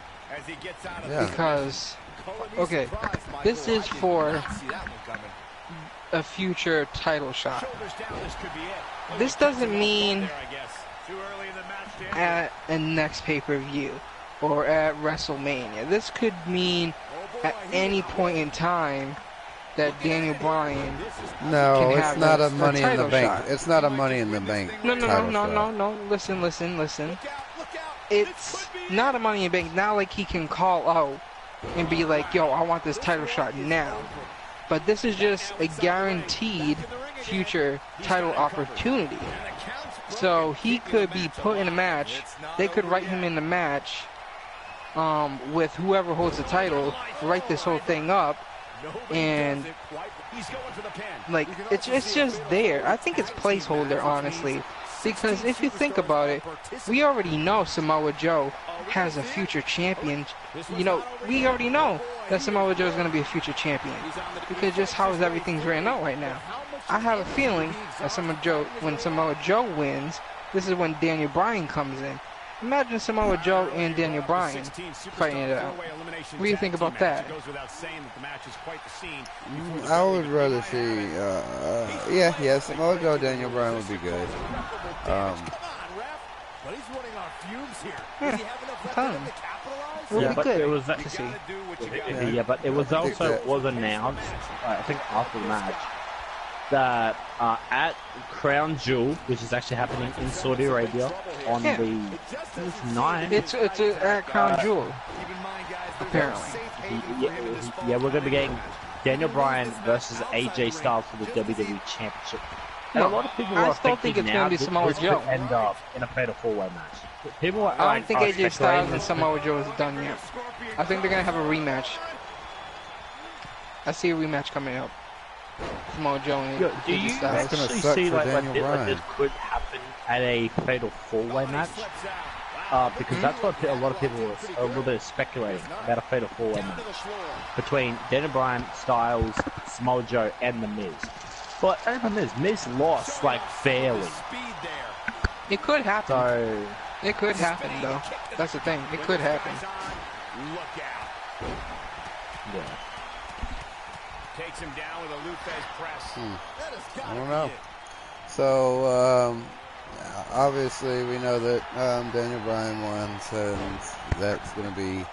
Yeah. Because Okay, this is for a future title shot. This doesn't mean at the next pay-per-view or at WrestleMania. This could mean at any point in time that Daniel Bryan No, can it's have not a a Money in the title Bank. shot. It's not a Money in the Bank. No. title shot. Listen. It's not a Money in the Bank. Not like he can call out and be like, yo, I want this title shot now. But this is just a guaranteed future title opportunity. So he could be put in a match. They could write him in the match with whoever holds the title, write this whole thing up, and like it's just there. I think it's placeholder, honestly, because if you think about it, we already know Samoa Joe has a future champion. You know, we already know that Samoa Joe is going to be a future champion because just how everything's written out right now. I have a feeling that when Samoa Joe wins, this is when Daniel Bryan comes in. Imagine Samoa Joe and Daniel Bryan fighting it out. What do you think about that? I would rather see, yeah, Samoa Joe, Daniel Bryan would be good. Really but good it was to see. but it was also announced, I think after the match, that at Crown Jewel, which is actually happening in Saudi Arabia on the 9th. It's at Crown Jewel, apparently. Yeah, we're going to be getting Daniel Bryan versus AJ Styles for the WWE Championship. And a lot of people I are still think thinking it's now going to be that Samoa this Joe. could end up in a fatal 4-way match. People are, I don't think AJ Styles speculating and Samoa Joe is done yet. I think they're going to have a rematch. I see a rematch coming up. Samoa Joe and Do AJ you Styles. actually suck see for like Daniel Bryan. this could happen at a fatal 4-way match? Because that's what a lot of people are a little bit speculating about, a fatal 4-way match between Daniel Bryan, Styles, Samoa Joe, and The Miz. But Miz lost like fairly. It could happen. So It could happen, though. That's the thing. It could happen. yeah. Takes him down with a Luthez press. I don't know. So, obviously we know that Daniel Bryan won, and that's going to be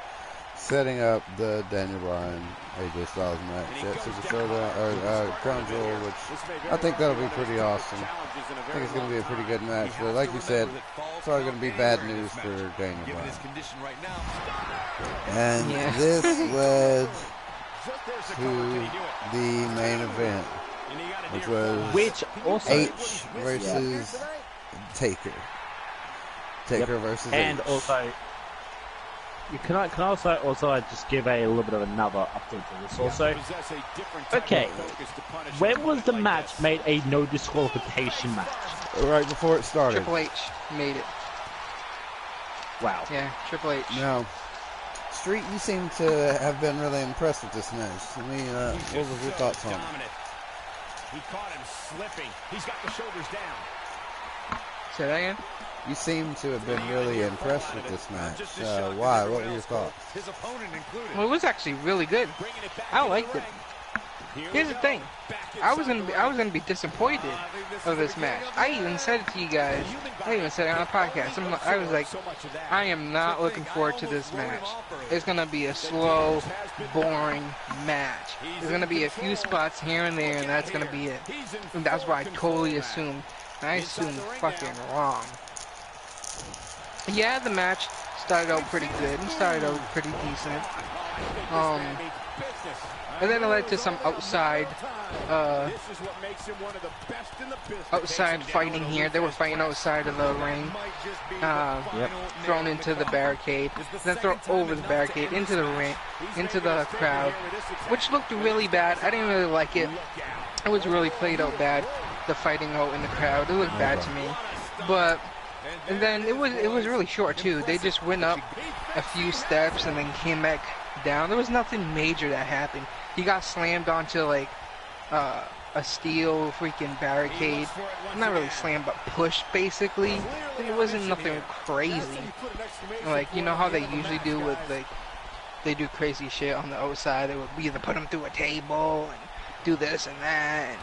setting up the Daniel Bryan AJ Styles match at the Showdown, or Crown Jewel, which I think that'll be pretty awesome. I think it's going to be a pretty good match, but like you said, it's probably going to be bad news for Daniel Bryan. And this led to the main event, which was H versus Taker. Taker versus and H. also, can I also just give a little bit of another update to this also? Okay, when was the match made a no disqualification match? Right before it started. Triple H made it. Wow. Yeah, Triple H. Now, Street, you seem to have been really impressed with this match. What was your thoughts on it? He caught him slipping. He's got the shoulders down. Say that again? You seem to have been really impressed with this match. Why? What were your thoughts? His opponent included. Well, it was actually really good. I liked it. Here's the thing. I was gonna be disappointed of this match. I even said it to you guys. I even said it on a podcast. I was like, I am not looking forward to this match. It's gonna be a slow, boring match. There's gonna be a few spots here and there, and that's gonna be it. And that's what I totally assumed. And I assumed fucking wrong. Yeah, the match started out pretty good and started out pretty decent. And then it led to some outside fighting here. They were fighting outside of the ring, thrown into the barricade, then thrown over the barricade, into the ring, into the crowd, which looked really bad. I didn't really like it. It was really played out bad, the fighting out in the crowd. It looked bad to me. But, and then it was really short too. They just went up a few steps and then came back down. There was nothing major that happened. He got slammed onto like a steel freaking barricade. Not really slammed, but pushed basically. It wasn't nothing crazy. Like, you know how they usually do with like they do crazy shit on the outside. They would either put him through a table and do this and that, and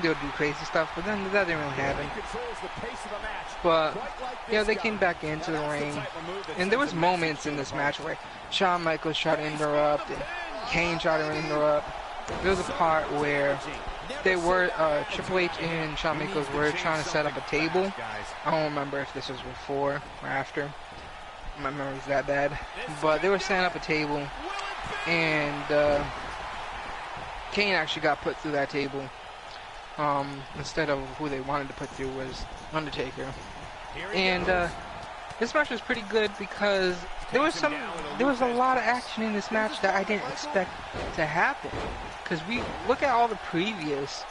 they would do crazy stuff. But then that didn't really happen. But yeah, they came back into the ring, and there was moments in this match where Shawn Michaels tried to interrupt and Kane tried to interrupt. There was a part where they were Triple H and Shawn Michaels were trying to set up a table. I don't remember if this was before or after. My memory's that bad. But they were setting up a table, and Kane actually got put through that table. Instead of who they wanted to put through was Undertaker. And this match was pretty good because there was a lot of action in this match that I didn't expect to happen. Because we look at all the previous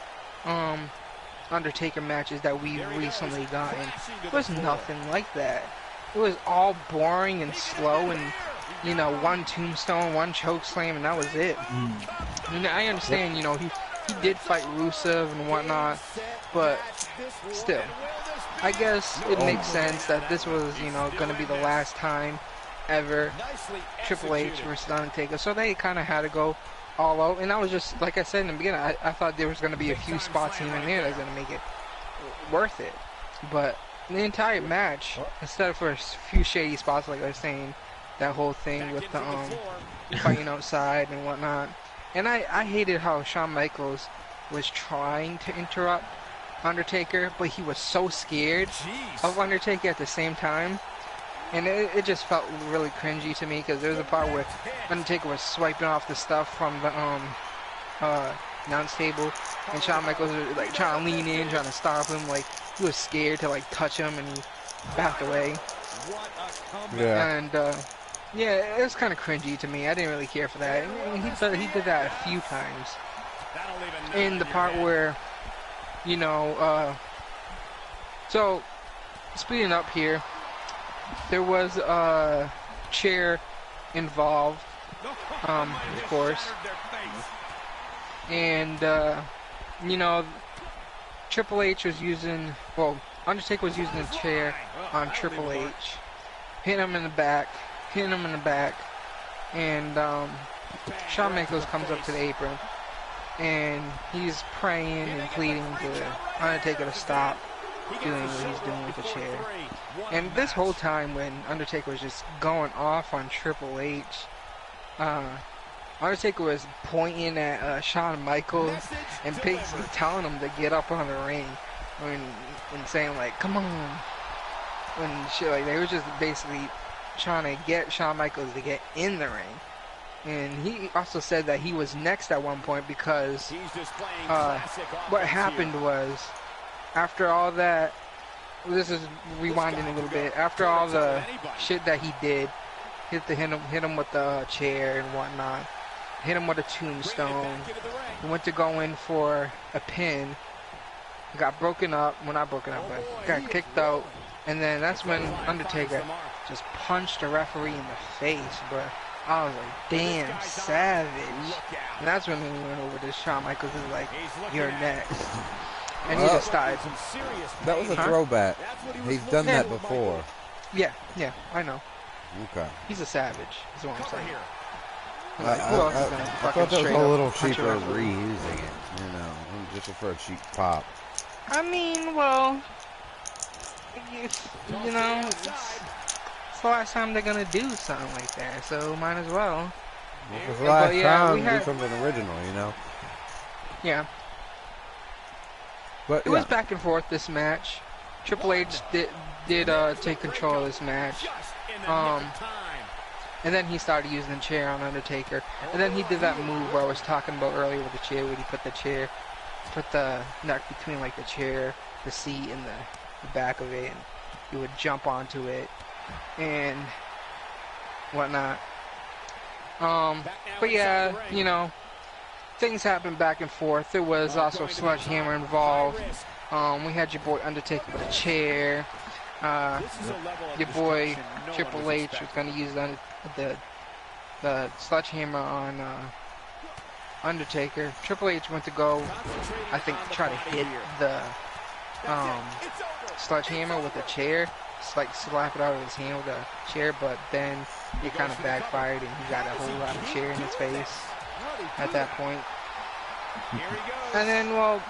Undertaker matches that we've recently gotten. It was nothing like that. It was all boring and slow, and you know, one tombstone, one choke slam, and that was it. And I understand, you know, he did fight Rusev and whatnot, but still, I guess it makes sense that this was, you know, going to be the last time ever Triple H versus Undertaker, so they kind of had to go all out. And I was just, like I said in the beginning, I thought there was going to be a few spots here and there that was going to make it worth it, but the entire match, instead of for a few shady spots, like I was saying, that whole thing with the fighting outside and whatnot. And I hated how Shawn Michaels was trying to interrupt Undertaker, but he was so scared of Undertaker at the same time. And it just felt really cringy to me, because there was a part where Undertaker was swiping off the stuff from the announce table, and Shawn Michaels was like trying to lean in, trying to stop him. Like, he was scared to like touch him, and he backed away. Yeah. And yeah, it was kind of cringy to me. I didn't really care for that. And he did that a few times. In the part where, you know, so speeding up here, there was a chair involved, of course, and you know, Triple H was using, well, Undertaker was using a chair on Triple H, hitting him in the back, and Shawn Michaels comes up to the apron, and he's praying and pleading to Undertaker to stop doing what he's doing with the chair. And this whole time when Undertaker was just going off on Triple H, Undertaker was pointing at Shawn Michaels and basically telling him to get up on the ring, and saying like, come on, and shit. Like, they were just basically trying to get Shawn Michaels to get in the ring. And he also said that he was next at one point, because what happened was, after all that, this is rewinding a little bit, after all the shit that he did, hit him with the chair and whatnot, hit him with a tombstone, he went to go in for a pin, got broken up, well, not broken up, but got kicked out, and then that's when Undertaker just punched the referee in the face, bro. I was like, damn, savage. And that's when we went over to Shawn Michaels, is like, you're next. And he just started. That was a throwback. He's done that before. Yeah, I know. Okay. He's a savage, is what I'm saying. I Like, who else is gonna thought fucking that was straight a up little punch cheaper a as referee? reusing it, you know, just for a cheap pop. I mean, well, you know, it's the last time they're gonna do something like that, so might as well. Well, for the last time, had, do something original, you know? Yeah. But it was back and forth, this match. Triple H did take control of this match. And then he started using the chair on Undertaker. And then he did that move where I was talking about earlier with the chair, where he put the neck between like the chair, the seat, and the back of it, and he would jump onto it and whatnot. But yeah, you know, things happened back and forth. There was also Sledgehammer involved. We had your boy Undertaker with a chair. Your boy Triple H was going to use the Sledgehammer on Undertaker. Triple H went to go, I think, try to hit the Sledgehammer with a chair. Just like slap it out of his hand with a chair, but then it kind of backfired, and he got a whole lot of cheer in his face at that point. And then, well,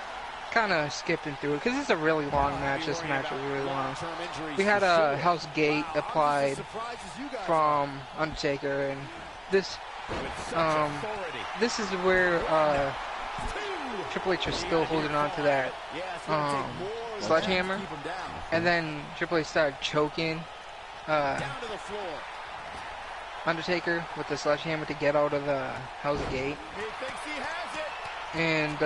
kind of skipping through it because it's a really long match. This match was really long. We had a House Gate applied from Undertaker, and this is where Triple H was still holding on to that sledgehammer, and then Triple H started choking Undertaker with the sledgehammer to get out of the House Gate, and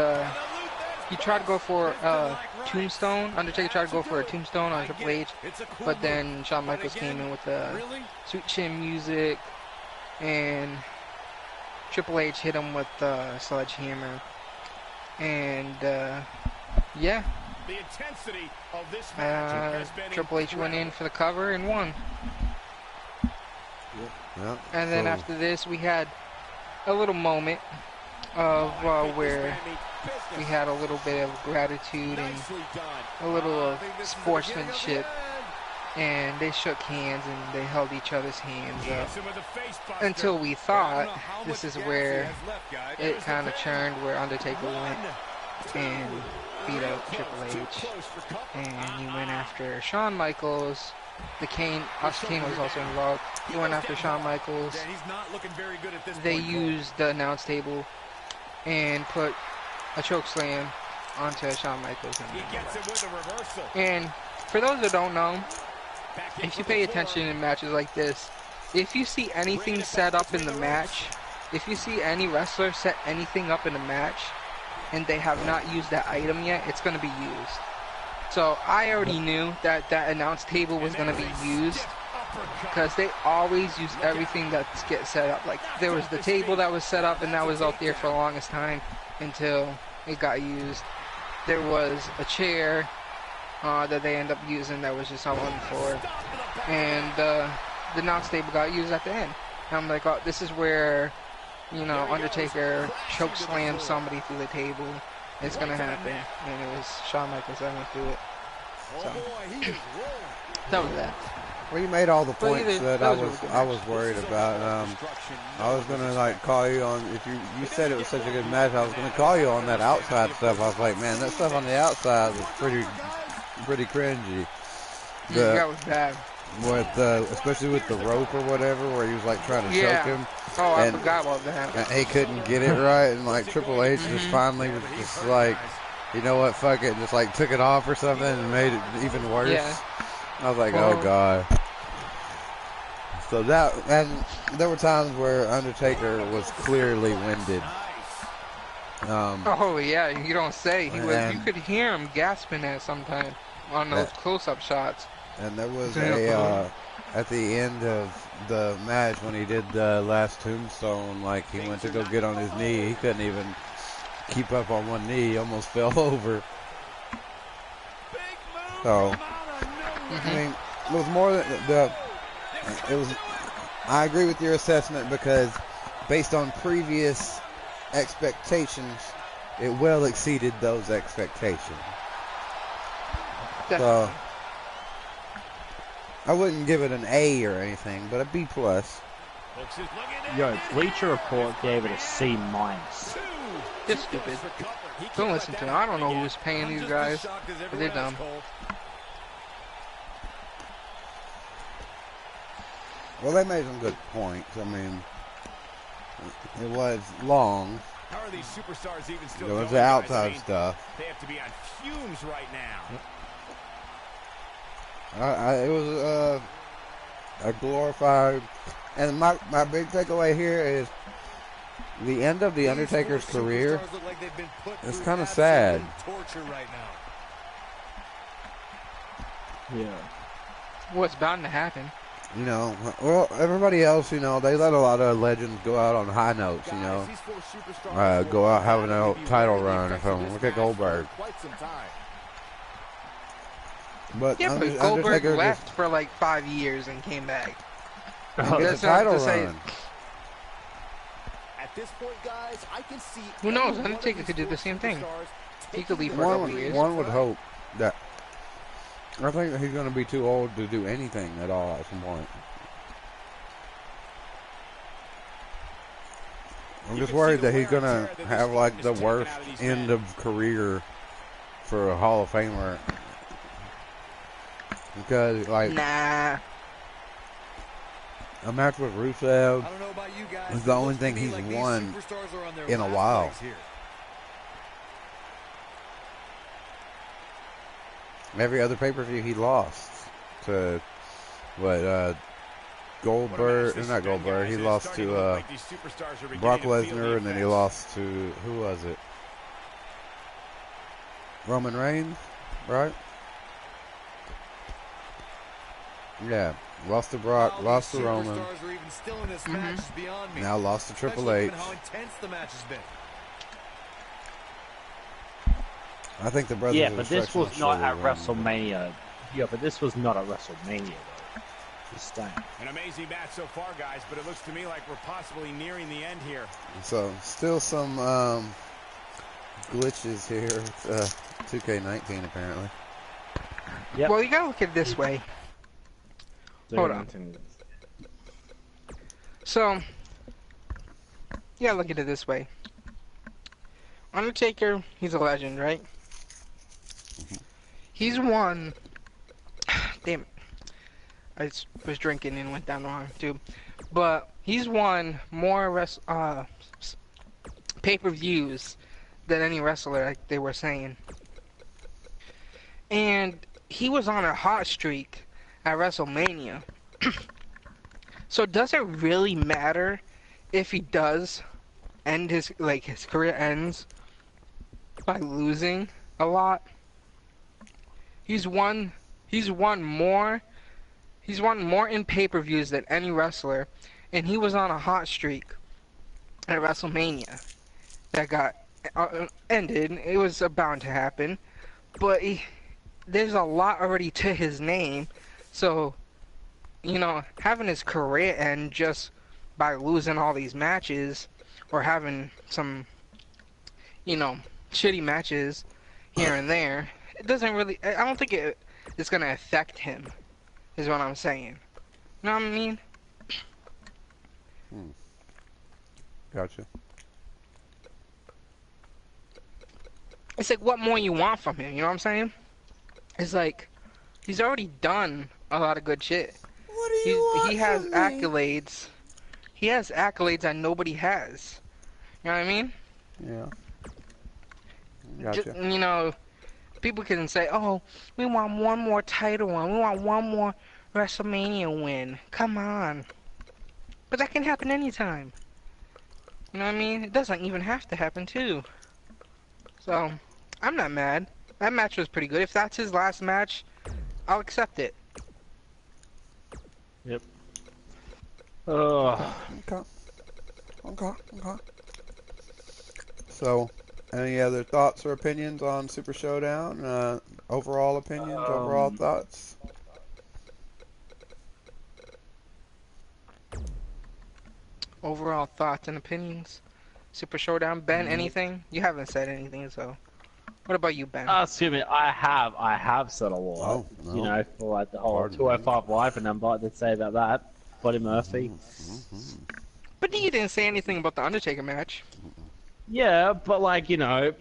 he tried to go for a tombstone. Undertaker tried to go for a tombstone on Triple H, but then Shawn Michaels came in with the sweet chin music, and Triple H hit him with the sledgehammer. And, yeah. Triple H went in for the cover and won. And then after this, we had a little moment of where we had a little bit of gratitude and a little of sportsmanship, and they shook hands and they held each other's hands up until we thought this is where it kind of churned, where Undertaker went and beat up Triple H, and he went after Shawn Michaels. Kane was also involved. He went after Shawn Michaels. They used the announce table and put a choke slam onto Shawn Michaels. And for those that don't know, if you pay attention in matches like this, if you see anything set up in the match, if you see any wrestler set anything up in a match and they have not used that item yet, it's going to be used. So I already knew that that announce table was going to be used because they always use everything that gets set up. Like, there was the table that was set up and that was out there for the longest time until it got used. There was a chair that they end up using that was just out on the floor, and the announce table got used at the end. And I'm like, oh, this is where, you know, Undertaker choke slammed somebody through the table. It's gonna happen, and it was Shawn Michaels that went through it. So that was that. Well, you made all the points that I was worried about. I was gonna like call you on, if you said it was such a good match, I was gonna call you on that outside stuff. I was like, man, that stuff on the outside was pretty cringy. That was bad. Especially with the rope or whatever, where he was like trying to choke him. Oh, I forgot about that. And he couldn't get it right, and like Triple H just finally was just like, you know what, fuck it, and just like took it off or something and made it even worse. Yeah. I was like, oh god. So that, and there were times where Undertaker was clearly winded. Oh yeah, you don't say. You could hear him gasping at sometimes on those close-up shots. And there was at the end of the match when he did the last tombstone, like he went to go get on his knee, he couldn't even keep up on one knee, he almost fell over. So, I mean, it was more than I agree with your assessment because based on previous expectations, it well exceeded those expectations. So, I wouldn't give it an A or anything, but a B+. Yo, Bleacher Report gave it a C-. They're stupid. Don't listen to them. I don't know who's paying these guys, but they're dumb. Well, they made some good points. I mean, it was long. How are these superstars even still going? It was the outside stuff. They have to be on fumes right now. It was a glorified, and my big takeaway here is the end of the Undertaker's career. It's kind of sad. Yeah. What's bound to happen? You know, well, everybody else, you know, they let a lot of legends go out on high notes, you know. Go out having a title run or something. Look at Goldberg. But yeah, but Goldberg left for like 5 years and came back. That's a title run. At this point, guys, I can see. Who knows? Undertaker could do the same thing. He could leave for a couple years. One would hope that. I think that he's going to be too old to do anything at all at some point. I'm just worried that he's gonna have like the worst end of career for a Hall of Famer. Because like Nah. a match with Rusev is the only thing he's won in a while. Every other pay-per-view he lost to Goldberg, not Goldberg, he lost to Brock Lesnar, and then he lost to, who was it? Roman Reigns, right? Yeah, lost to Brock, lost to Roman, now lost to Triple H. I think the brothers. Yeah, but this was not at WrestleMania. Yeah, but this was not at WrestleMania, though. Just saying. An amazing match so far, guys, but it looks to me like we're possibly nearing the end here. So, still some glitches here. 2K19, apparently. Yep. Well, you gotta look at it this way. Hold on. So, you gotta look at it this way. Undertaker, he's a legend, right? He's won. Damn it. I was drinking and went down the wrong tube. But he's won more pay-per-views than any wrestler, like they were saying. And he was on a hot streak at WrestleMania. So does it really matter if he does end his career ends by losing a lot? He's won more in pay-per-views than any wrestler, and he was on a hot streak at WrestleMania that got ended. It was bound to happen, but there's a lot already to his name, so you know, having his career end just by losing all these matches or having some, you know, shitty matches here and there, it doesn't really, I don't think it's going to affect him, is what I'm saying. You know what I mean? Gotcha. It's like, what more you want from him, you know what I'm saying? It's like, he's already done a lot of good shit. What do you want He has from me? accolades. He has accolades that nobody has. You know what I mean? Yeah. Gotcha. You know, people can say, oh, we want one more title win. We want one more WrestleMania win. Come on. But that can happen anytime. You know what I mean? It doesn't even have to happen, too. So, I'm not mad. That match was pretty good. If that's his last match, I'll accept it. Yep. Okay. So, any other thoughts or opinions on Super Showdown? Overall opinions, overall thoughts? Overall thoughts and opinions. Super Showdown. Ben, anything? You haven't said anything, so. What about you, Ben? Excuse me, I have said a lot. Oh, no. You know, for like the whole Pardon 205 Live, and I'm about to say about that. Buddy Murphy. But you didn't say anything about the Undertaker match. Yeah, but like, you know,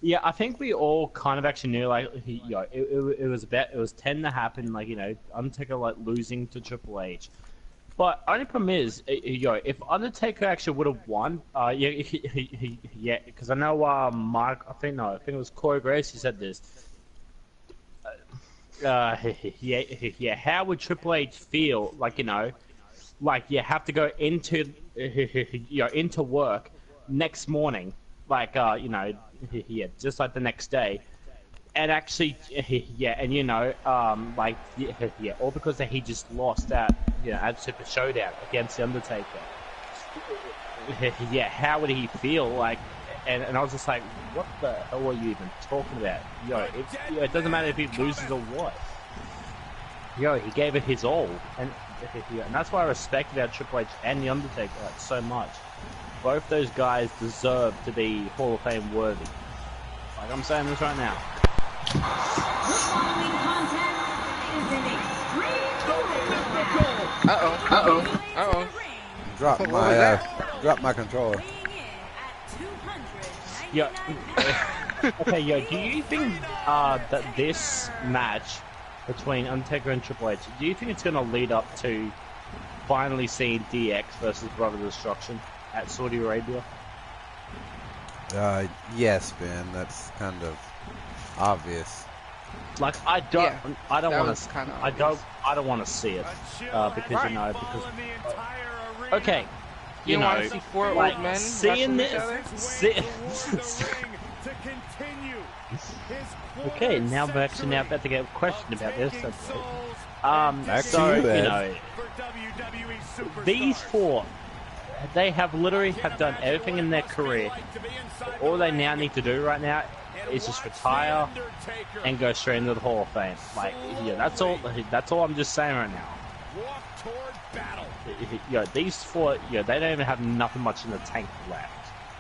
yeah, I think we all kind of actually knew, like, you know, it was 10 to happen, like, you know, Undertaker like losing to Triple H. But only problem is, you know, if Undertaker actually would have won, yeah, because I know Mark, I think it was Corey Gracie said this. Yeah, how would Triple H feel? Like, you know, like you have to go into, you know, into work next morning, like, you know, yeah, just like the next day, and actually, yeah, and you know, like, yeah, all because he just lost at, you know, at Super Showdown against the Undertaker. Yeah, how would he feel? Like, and I was just like, what the hell are you even talking about? It doesn't matter if he loses or what. He gave it his all, and that's why I respect about Triple H and the Undertaker like so much. Both those guys deserve to be Hall of Fame worthy. Like, I'm saying this right now. The following contest is an extreme Uh-oh. Drop my controller. Weighing in at 290 Yeah. Okay, yo, do you think that this match between Undertaker and Triple H, do you think it's going to lead up to finally seeing DX versus Brother Destruction at Saudi Arabia? Yes, Ben. That's kind of obvious. Like I don't want to. I don't want to see it because you know okay. You know, want to see four like, old men seeing wrestle each other? Okay, now we're actually now about to get a question about this. Back so to you, you know, these four, they have literally have done everything in their career. All they now need to do right now is just retire and go straight into the Hall of Fame. Like, yeah, that's all. That's all I'm just saying right now. Yeah, these four, yeah, they don't even have nothing much in the tank left.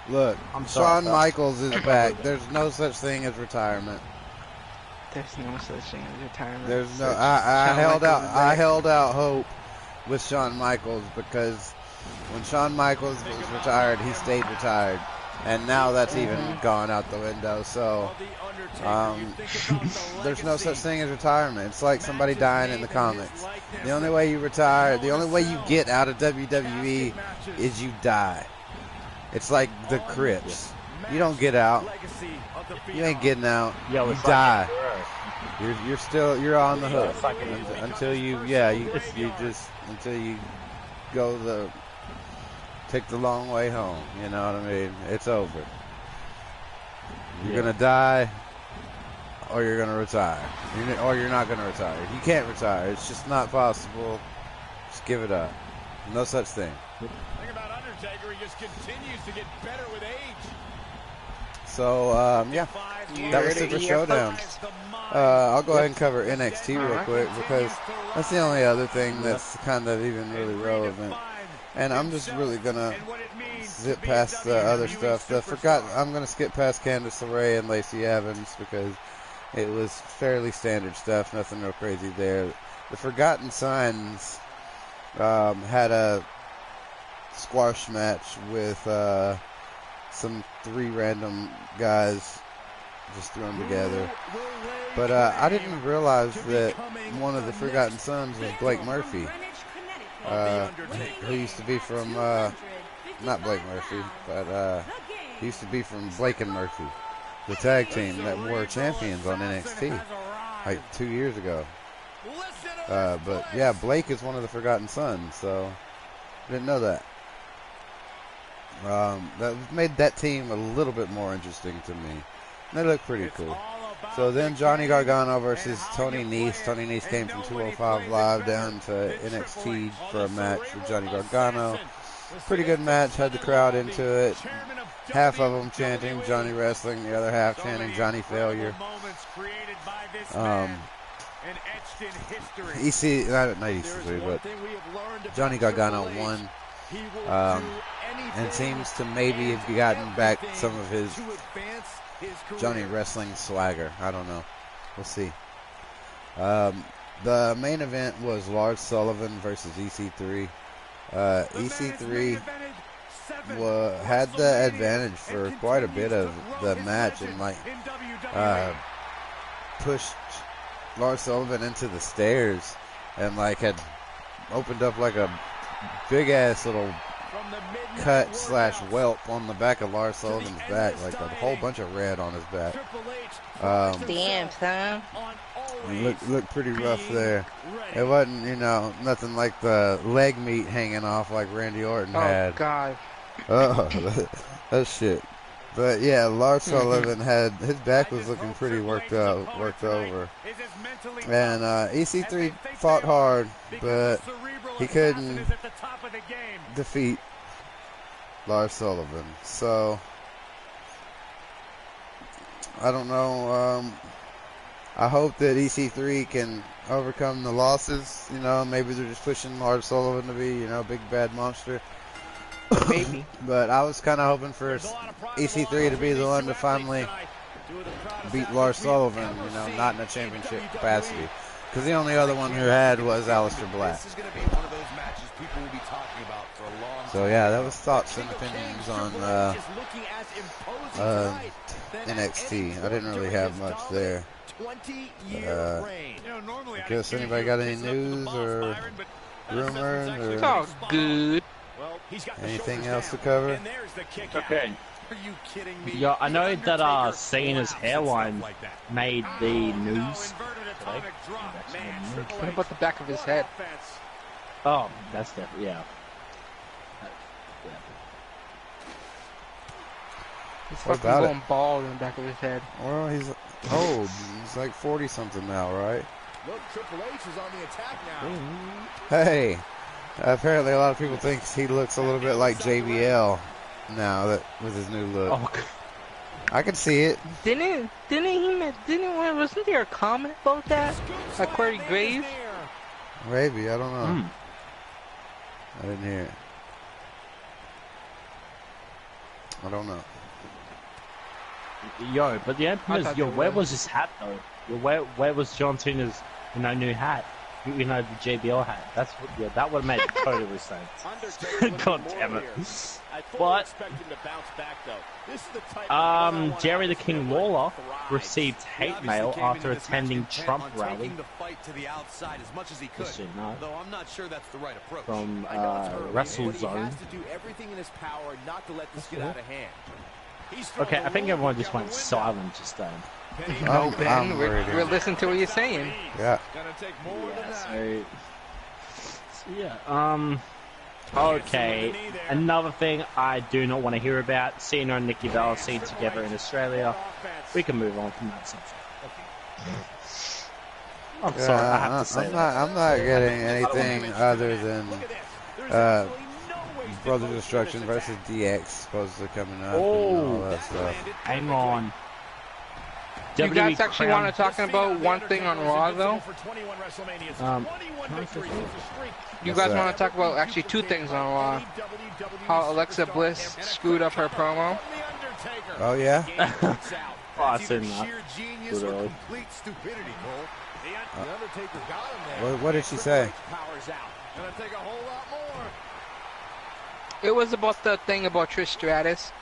Look, I'm sorry, Shawn Michaels is back. There's no such thing as retirement. There's no such thing as retirement. There's no. I held out hope with Shawn Michaels because when Shawn Michaels was retired, he stayed retired, and now that's even gone out the window. So there's no such thing as retirement. It's like somebody dying in the comics. The only way you retire, the only way you get out of WWE is you die. It's like the Crips. You don't get out. You ain't getting out. You die. You're on the hook until you until you go take the long way home. You know what I mean? It's over. You're gonna die, or you're gonna retire, or you're not gonna retire. You can't retire. It's just not possible. Just give it up. No such thing. Think about Undertaker. He just continues to get better with age. So yeah, that was Super Showdown. I'll go ahead and cover NXT real quick because that's the only other thing that's kind of even really relevant. And I'm just really gonna zip past the other stuff. I'm gonna skip past Candice LeRae and Lacey Evans because it was fairly standard stuff. Nothing real crazy there. The Forgotten Sons had a squash match with some 3 random guys just thrown together. But I didn't realize that one of the Forgotten Sons was Blake Murphy, who used to be from, not Blake Murphy, but he used to be from Blake and Murphy, the tag team that were champions on NXT like 2 years ago. But yeah, Blake is one of the Forgotten Sons, so I didn't know that. That made that team a little bit more interesting to me. They look pretty cool. So then Johnny Gargano versus Tony Nese. Tony Nese came from 205 Live down to NXT for a match with Johnny Gargano. Pretty good match, had the crowd into it. Half of them chanting Johnny Wrestling, the other half chanting Johnny Failure. But Johnny Gargano won. And seems to maybe have gotten back some of his Johnny Wrestling swagger. I don't know. We'll see. The main event was Lars Sullivan versus EC3. EC3 had the advantage for quite a bit of the match and pushed Lars Sullivan into the stairs and had opened up like a big ass little cut / whelp on the back of Lars Sullivan's back, like a whole bunch of red on his back. Damn, son. Looked pretty rough there. It wasn't, nothing like the leg meat hanging off like Randy Orton had. Oh, God. Oh, that shit. But yeah, Lars Sullivan his back was looking pretty worked over. And EC3 fought hard, but he couldn't defeat Lars Sullivan. So I don't know. I hope that EC3 can overcome the losses. Maybe they're just pushing Lars Sullivan to be, big bad monster. Maybe. But I was kind of hoping for EC3 to be the one to finally beat Lars Sullivan, not in a championship capacity. Because the only other one who had was Aleister Black. This is going to be one of those matches people will be talking about for a long time. So yeah, that was thoughts and opinions on NXT. I didn't really have much there. I guess anybody got any news or rumors or It's all good. anything else to cover? Okay. Are you kidding me? Yeah, I know that Cena's hairline made the news today. What about the back of his head? Oh, that's definitely, yeah. He's What fucking about going bald in the back of his head. Well, he's old. He's like 40 something now, right? Look, Triple H is on the attack now. Hey, apparently a lot of people think he looks a little bit like JBL now that with his new look. Oh, I can see it. Wasn't there a comment about that? Like Corey Graves? Maybe, I don't know. I didn't hear it. I don't know. Yo, but the only thing is, where was his hat though? Where was John Cena's new hat? The JBL hat. That's what. Yeah, that would have made total sense. God damn it. But Jerry the King Lawler received hate mail after attending Trump rally. From WrestleZone. Okay, I think everyone just went silent just then. No, Ben, we're listening to what you're saying. Yeah. Okay, another thing I do not want to hear about, Cena and Nikki Bella seen together in Australia. We can move on from that subject. I'm sorry, I have to say I'm not getting anything other than Brother Destruction versus DX supposedly coming up and all that stuff. Hang on. You guys actually want to talk about one thing on Raw, though? You guys want to talk about actually two things on Raw. How Alexa Bliss screwed up her promo. Oh, yeah? Oh, I seen that. Literally. What did she say? It was about the thing about Trish Stratus.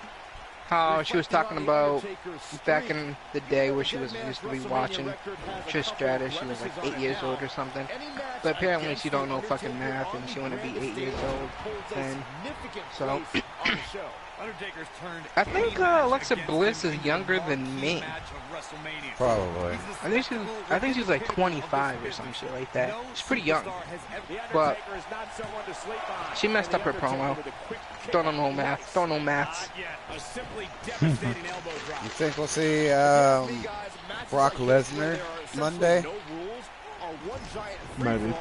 How she was talking about back in the day where she was used to be watching Trish Stratus. She was like 8 years old or something. But apparently she don't know fucking math and she want to be 8 years old then. So I think Alexa Bliss is younger than me. Probably. I think she's like 25 or some shit like that. She's pretty young. But she messed up her promo. Don't know math. Don't know maths. You think we'll see Brock Lesnar Monday? Maybe.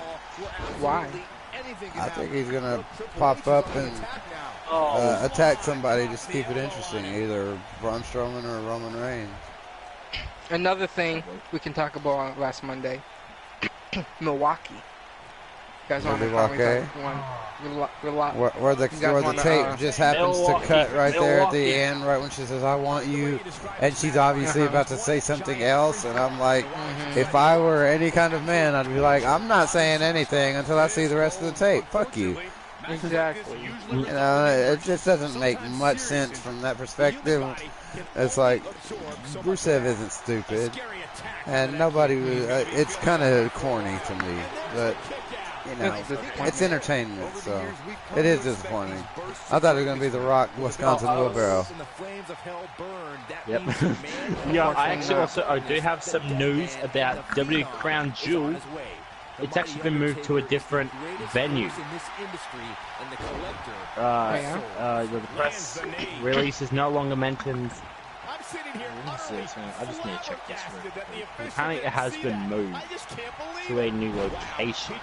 Why? I think he's gonna pop up and attack somebody just to keep it interesting, either Braun Strowman or Roman Reigns. Another thing we can talk about last Monday. Milwaukee. You guys want to Milwaukee? Where the tape just happens to cut right there at the end, right when she says, "I want you," and she's obviously about to say something else, and I'm like, if I were any kind of man, I'd be like, I'm not saying anything until I see the rest of the tape. Fuck you. Exactly. You know, it just doesn't make much sense from that perspective. It's like, Rusev isn't stupid, and nobody, it's kind of corny to me, but you know, it's entertainment, so it is disappointing. I thought it was going to be The Rock, Wisconsin wheelbarrow. Yep. Yeah, I do have some news about WWE Crown Jewel. It's actually been moved to a different venue. The press release is no longer mentioned. I just need to check this real. Apparently it has been moved to a new location.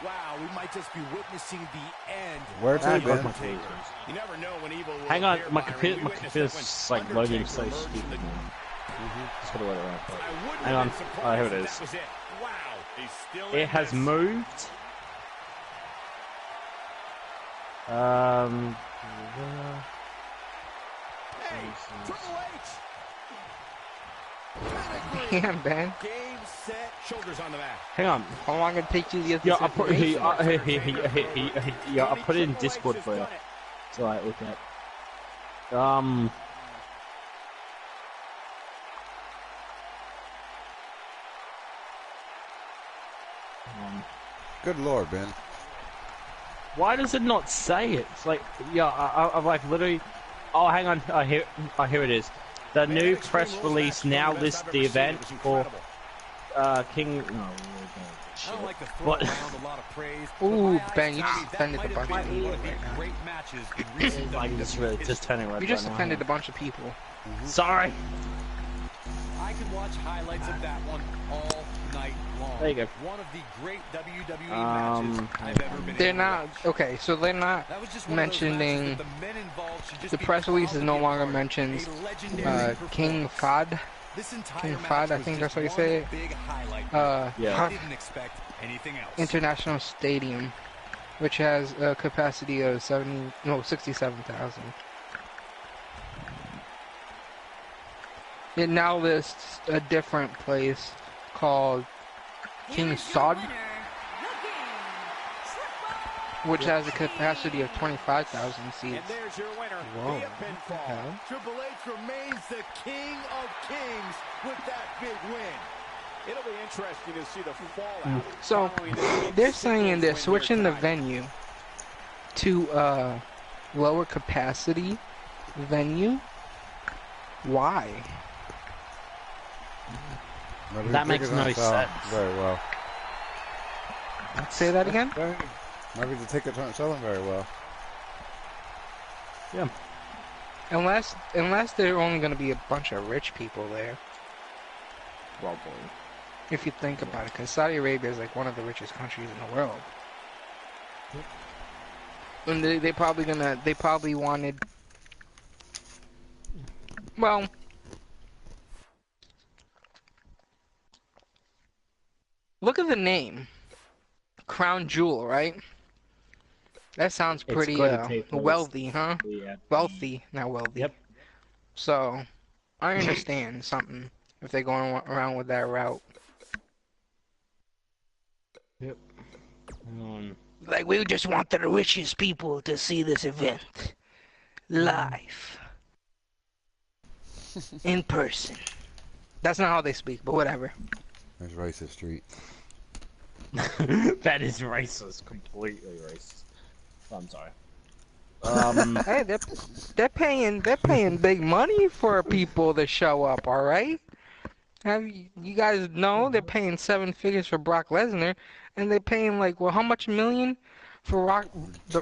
Wow, we might just be witnessing the end. Where to, Ben? You never know when evil will hang on, my computer's just like loading so stupid, man. Just gotta wait around for it. Hang on. Oh, here it is. It has moved. Damn, Ben. Game, set, shoulders on the mat. Hang on. How long it take you to get Yeah, this I put information? yeah, I put it in Discord for you. So I look at. Good lord, Ben. Why does it not say it? It's like, yeah, I'm like literally. Oh, hang on. Here it is. The new press release now lists the event for King. No, I don't like to throw what? around a lot of praise. Ooh, but Ben, you that just offended might a have bunch of been people one of the right now. great matches in recent Like, WWE just turning red. You just right now. offended a bunch of people. Sorry. I could watch highlights of that one all night long. There you go. One of the great WWE matches I've ever been They're able to not watch. okay. So they're not That was just one of those matches mentioning. that the men involved should just The be press release proud is to no be a longer part of. mentions A legendary King performance. Fahd. This entire King match Fahd, I was think just that's what you one say it. big highlight. I I didn't expect anything else. International Stadium, which has a capacity of 67,000. It now lists a different place called King Here's your Saud, winner, the King, which has a capacity of 25,000 seats. And there's your winner Whoa, via pinfall. what the hell? Triple H remains the king of kings with that big win. It'll be interesting to see the fallout. So following this big they're saying singles they're win switching here the tonight. venue to lower capacity venue. Why? Maybe That the makes tickets no aren't selling sense. very well. Say that again? Maybe the tickets aren't selling very well. Yeah. Unless there are only going to be a bunch of rich people there. Probably. If you think about it, because Saudi Arabia is like one of the richest countries in the world. And they probably wanted, well, look at the name. Crown Jewel, right? That sounds It's pretty gotta take place. wealthy, huh? Yeah. Wealthy, not wealthy. Yep. So, I understand something if they're going around with that route. Yep. Like, we just want the richest people to see this event. Live. In person. That's not how they speak, but whatever. There's racist street. That is racist. Completely racist. I'm sorry. Hey, they're paying big money for people to show up, all right? Have you guys know they're paying 7 figures for Brock Lesnar, and they're paying like, well, how much million for Rock? The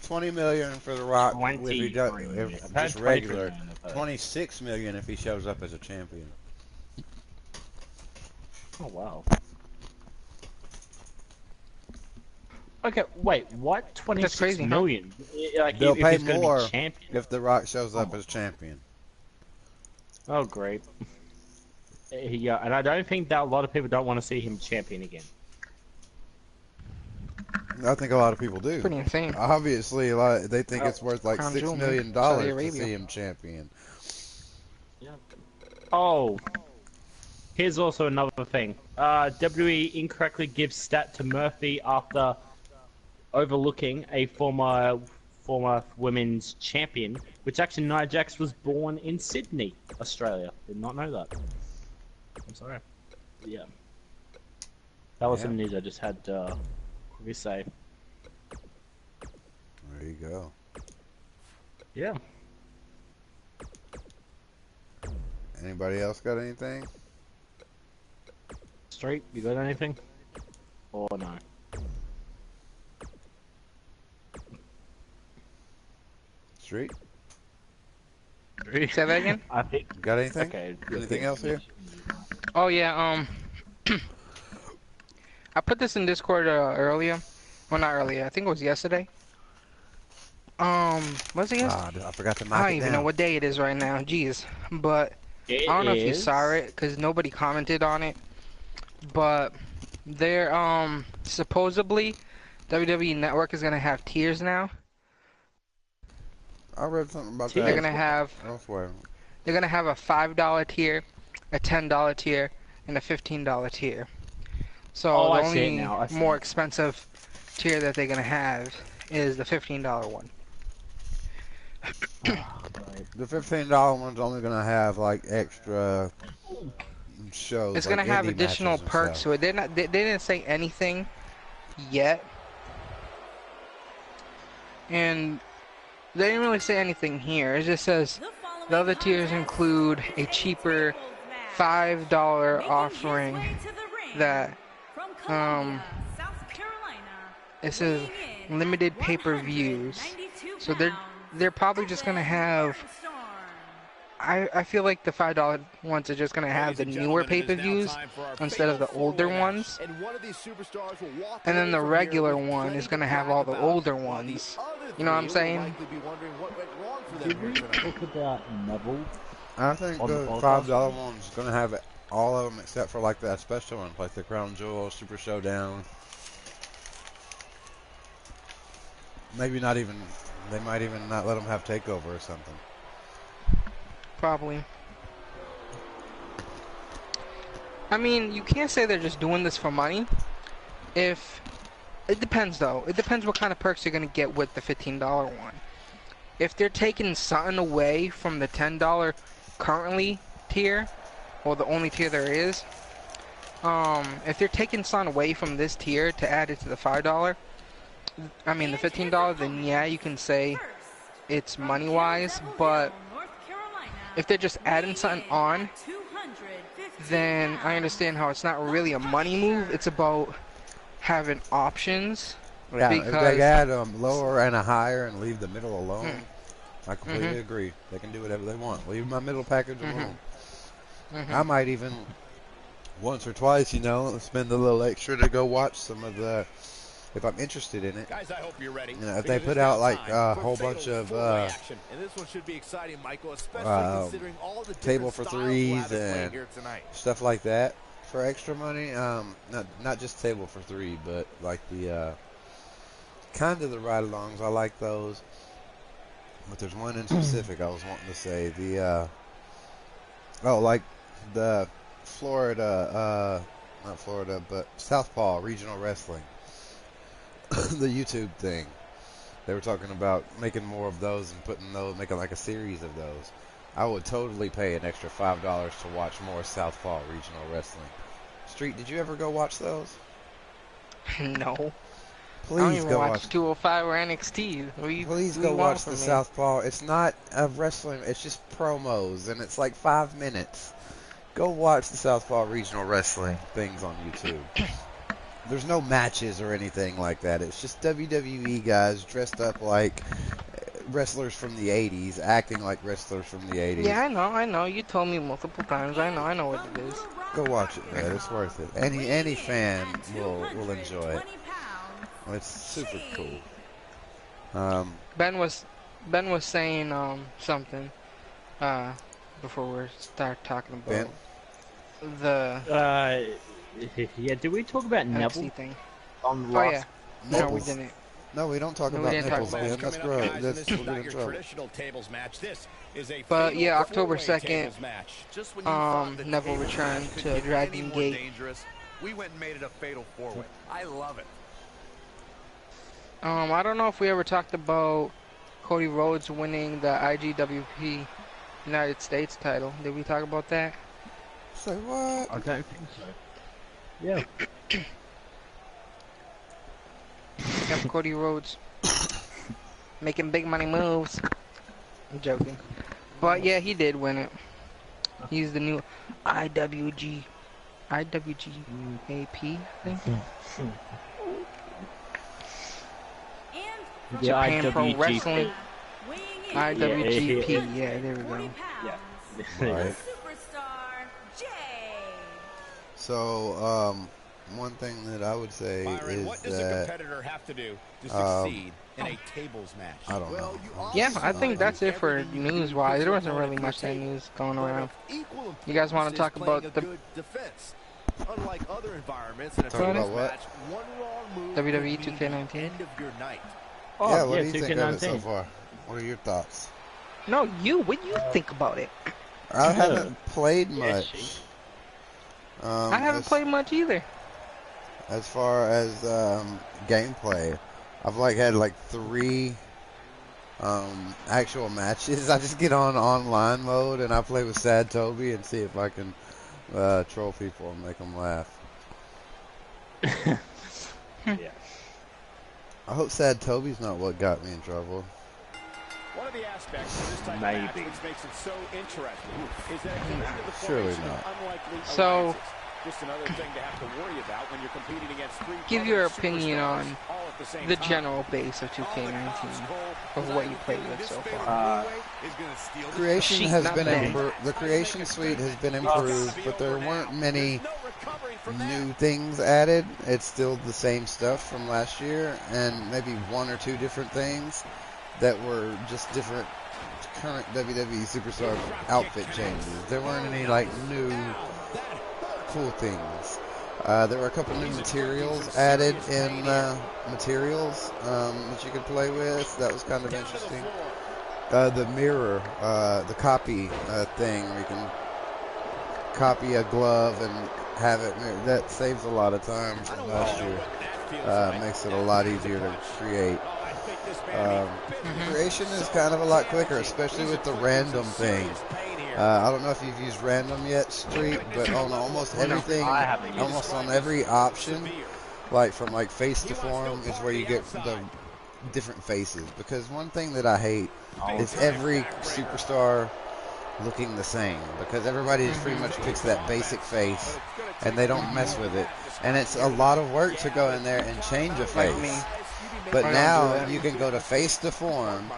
20 million for the Rock if he does, 23 if million. I've just had regular. 23 million. 26 million if he shows up as a champion. Oh wow. Okay, wait, what? 26 crazy, huh? million? Like, They'll if pay he's gonna be more champion? if the Rock shows up as champion. Oh, great. Yeah, and I don't think that a lot of people don't want to see him champion again. I think a lot of people do. Pretty insane. Obviously, they think it's worth like Crown $6 Jewel, million man. Saudi to Arabia. see him champion. Oh. Here's also another thing. WWE incorrectly gives stat to Murphy after overlooking a former women's champion, which actually Nia Jax was born in Sydney, Australia. Did not know that. I'm sorry. Yeah. That was some news I just had to say. There you go. Yeah. Anybody else got anything? Straight, you got anything? Or no? Street? Say that again? I think. Got anything? Okay. Anything else here? Oh yeah, I put this in Discord earlier. Well, not earlier. I think it was yesterday. Was it yesterday? I forgot to mark I don't it even down. know what day it is right now. Jeez, but I don't know if you saw it because nobody commented on it. But they're supposedly WWE Network is gonna have tiers now. I read something about They're that gonna have elsewhere. they're gonna have a $5 tier, a $10 tier, and a $15 tier. So Oh, the I see it only now. I see more it. expensive tier that they're gonna have is the $15 one. Oh, great. The $15 one's only gonna have like extra shows, It's like gonna have indie additional matches and perks stuff. to it. They didn't say anything yet, and they didn't really say anything here. It just says the other tiers include a cheaper $5 offering that it says limited pay-per-views. So they're probably just gonna have. I feel like the $5 ones are just gonna have the newer pay-per-views instead of the older ones, and then the regular one is gonna have all the older ones. You know what I'm saying? Did we talk about Neville? I think On the the podcast? $5 one's gonna have all of them except for like that special one, like the Crown Jewel, Super Showdown. Maybe not even. They might even not let them have Takeover or something. Probably. I mean, you can't say they're just doing this for money. If it depends though. It depends what kind of perks you're gonna get with the $15 one. If they're taking something away from the $10 currently tier, or the only tier there is, if they're taking something away from this tier to add it to the $5, I mean the $15, then yeah, you can say it's money wise, but if they're just adding something on, then I understand how it's not really a money move. It's about having options. Yeah, if Because- they add a lower and a higher and leave the middle alone, I completely agree. They can do whatever they want. Leave my middle package alone. I might even, once or twice, spend a little extra to go watch some of the, if I'm interested in it. Guys, I hope you're ready. If they put out like a whole bunch of and this one should be exciting, Michael, especially considering all the table for styles threes we'll have at play and here tonight. stuff like that for extra money, not just table for three, but like the kind of the ride-alongs. I like those, but there's one in specific I was wanting to say. The like the Florida, not Florida, but Southpaw Regional Wrestling, the YouTube thing. They were talking about making more of those and making like a series of those. I would totally pay an extra $5 to watch more Southpaw Regional Wrestling. Street, did you ever go watch those? No. I don't Please even go watch watch. 205 or NXT. Please go watch the Southpaw. It's not a wrestling. It's just promos, and it's like 5 minutes. Go watch the Southpaw Regional Wrestling things on YouTube. There's no matches or anything like that. It's just WWE guys dressed up like wrestlers from the 80s, acting like wrestlers from the 80s. Yeah, I know. You told me multiple times. I know what it is. Go watch it, man. It's worth it. Any fan will enjoy it. It's super cool. Ben was saying something before we start talking about Ben? the Yeah, did we talk about Neville NXT thing. on the Oh last? yeah. No, we Nipples. didn't. No, we don't talk No, we about didn't talk nipples, about man. it. That's Coming up, gross. guys, That's this is we'll not get in your trouble. traditional tables match. This is a But fatal yeah, October four-way 2nd, tables match. Just when you thought the Neville tables returned match to couldn't get Dragon any more Gate. dangerous, we went and made it a fatal four-way. I love it. I don't know if we ever talked about Cody Rhodes winning the IGWP United States title. Did we talk about that? Say what? I don't think so. Yeah. Yep, Cody Rhodes making big money moves. I'm joking, but yeah, he did win it. He's the new IWGAP, I think. And Japan Pro IWGP. Wrestling. weighing in IWGP. Yeah. Yeah, there we 40 go. pounds, Right. superstar Jay. So, one thing that I would say Byron, is what does a that competitor have to do to succeed in a tables match? I don't know. Yeah, I think that's it for news-wise. There wasn't really much that news going around. You guys want to talk about the good defense? Unlike other environments in a Talk about tables what? match, one wrong move WWE could be 2K19? the end of your night. Yeah, what do you think of it 2K19. so far? What are your thoughts? No, what do you think about it? I haven't played much. I haven't played much either. As far as gameplay, I've had 3 actual matches. I just get on online mode and I play with Sad Toby and see if I can troll people and make them laugh. Yeah. I hope Sad Toby's not what got me in trouble. One of the aspects of this type of match which makes it so interesting is that it can lead to the formation of unlikely alliances. Just another thing to have to worry about when you're competing against 3 give your opinion superstars on all at the same the time. general base of 2K19 of what you played with so far. Creation Sheet, has not been bad. improved. The creation suite has been improved, but there weren't many new things added. It's still the same stuff from last year, and maybe 1 or 2 different things that were just different current WWE Superstar outfit changes. There weren't any new cool things. There were a couple new materials added in materials that you could play with. That was kind of interesting. The mirror, the copy thing, where you can copy a glove and have it mirrored. That saves a lot of time from last year. Makes it a lot easier to create. Creation is kind of a lot quicker, especially with the random thing. I don't know if you've used random yet, Street, but on almost everything, almost on every option, from face to form, is where you get the different faces. Because one thing that I hate is every superstar looking the same, because everybody just pretty much picks that basic face and they don't mess with it. And it's a lot of work to go in there and change a face. But now you can go to face to form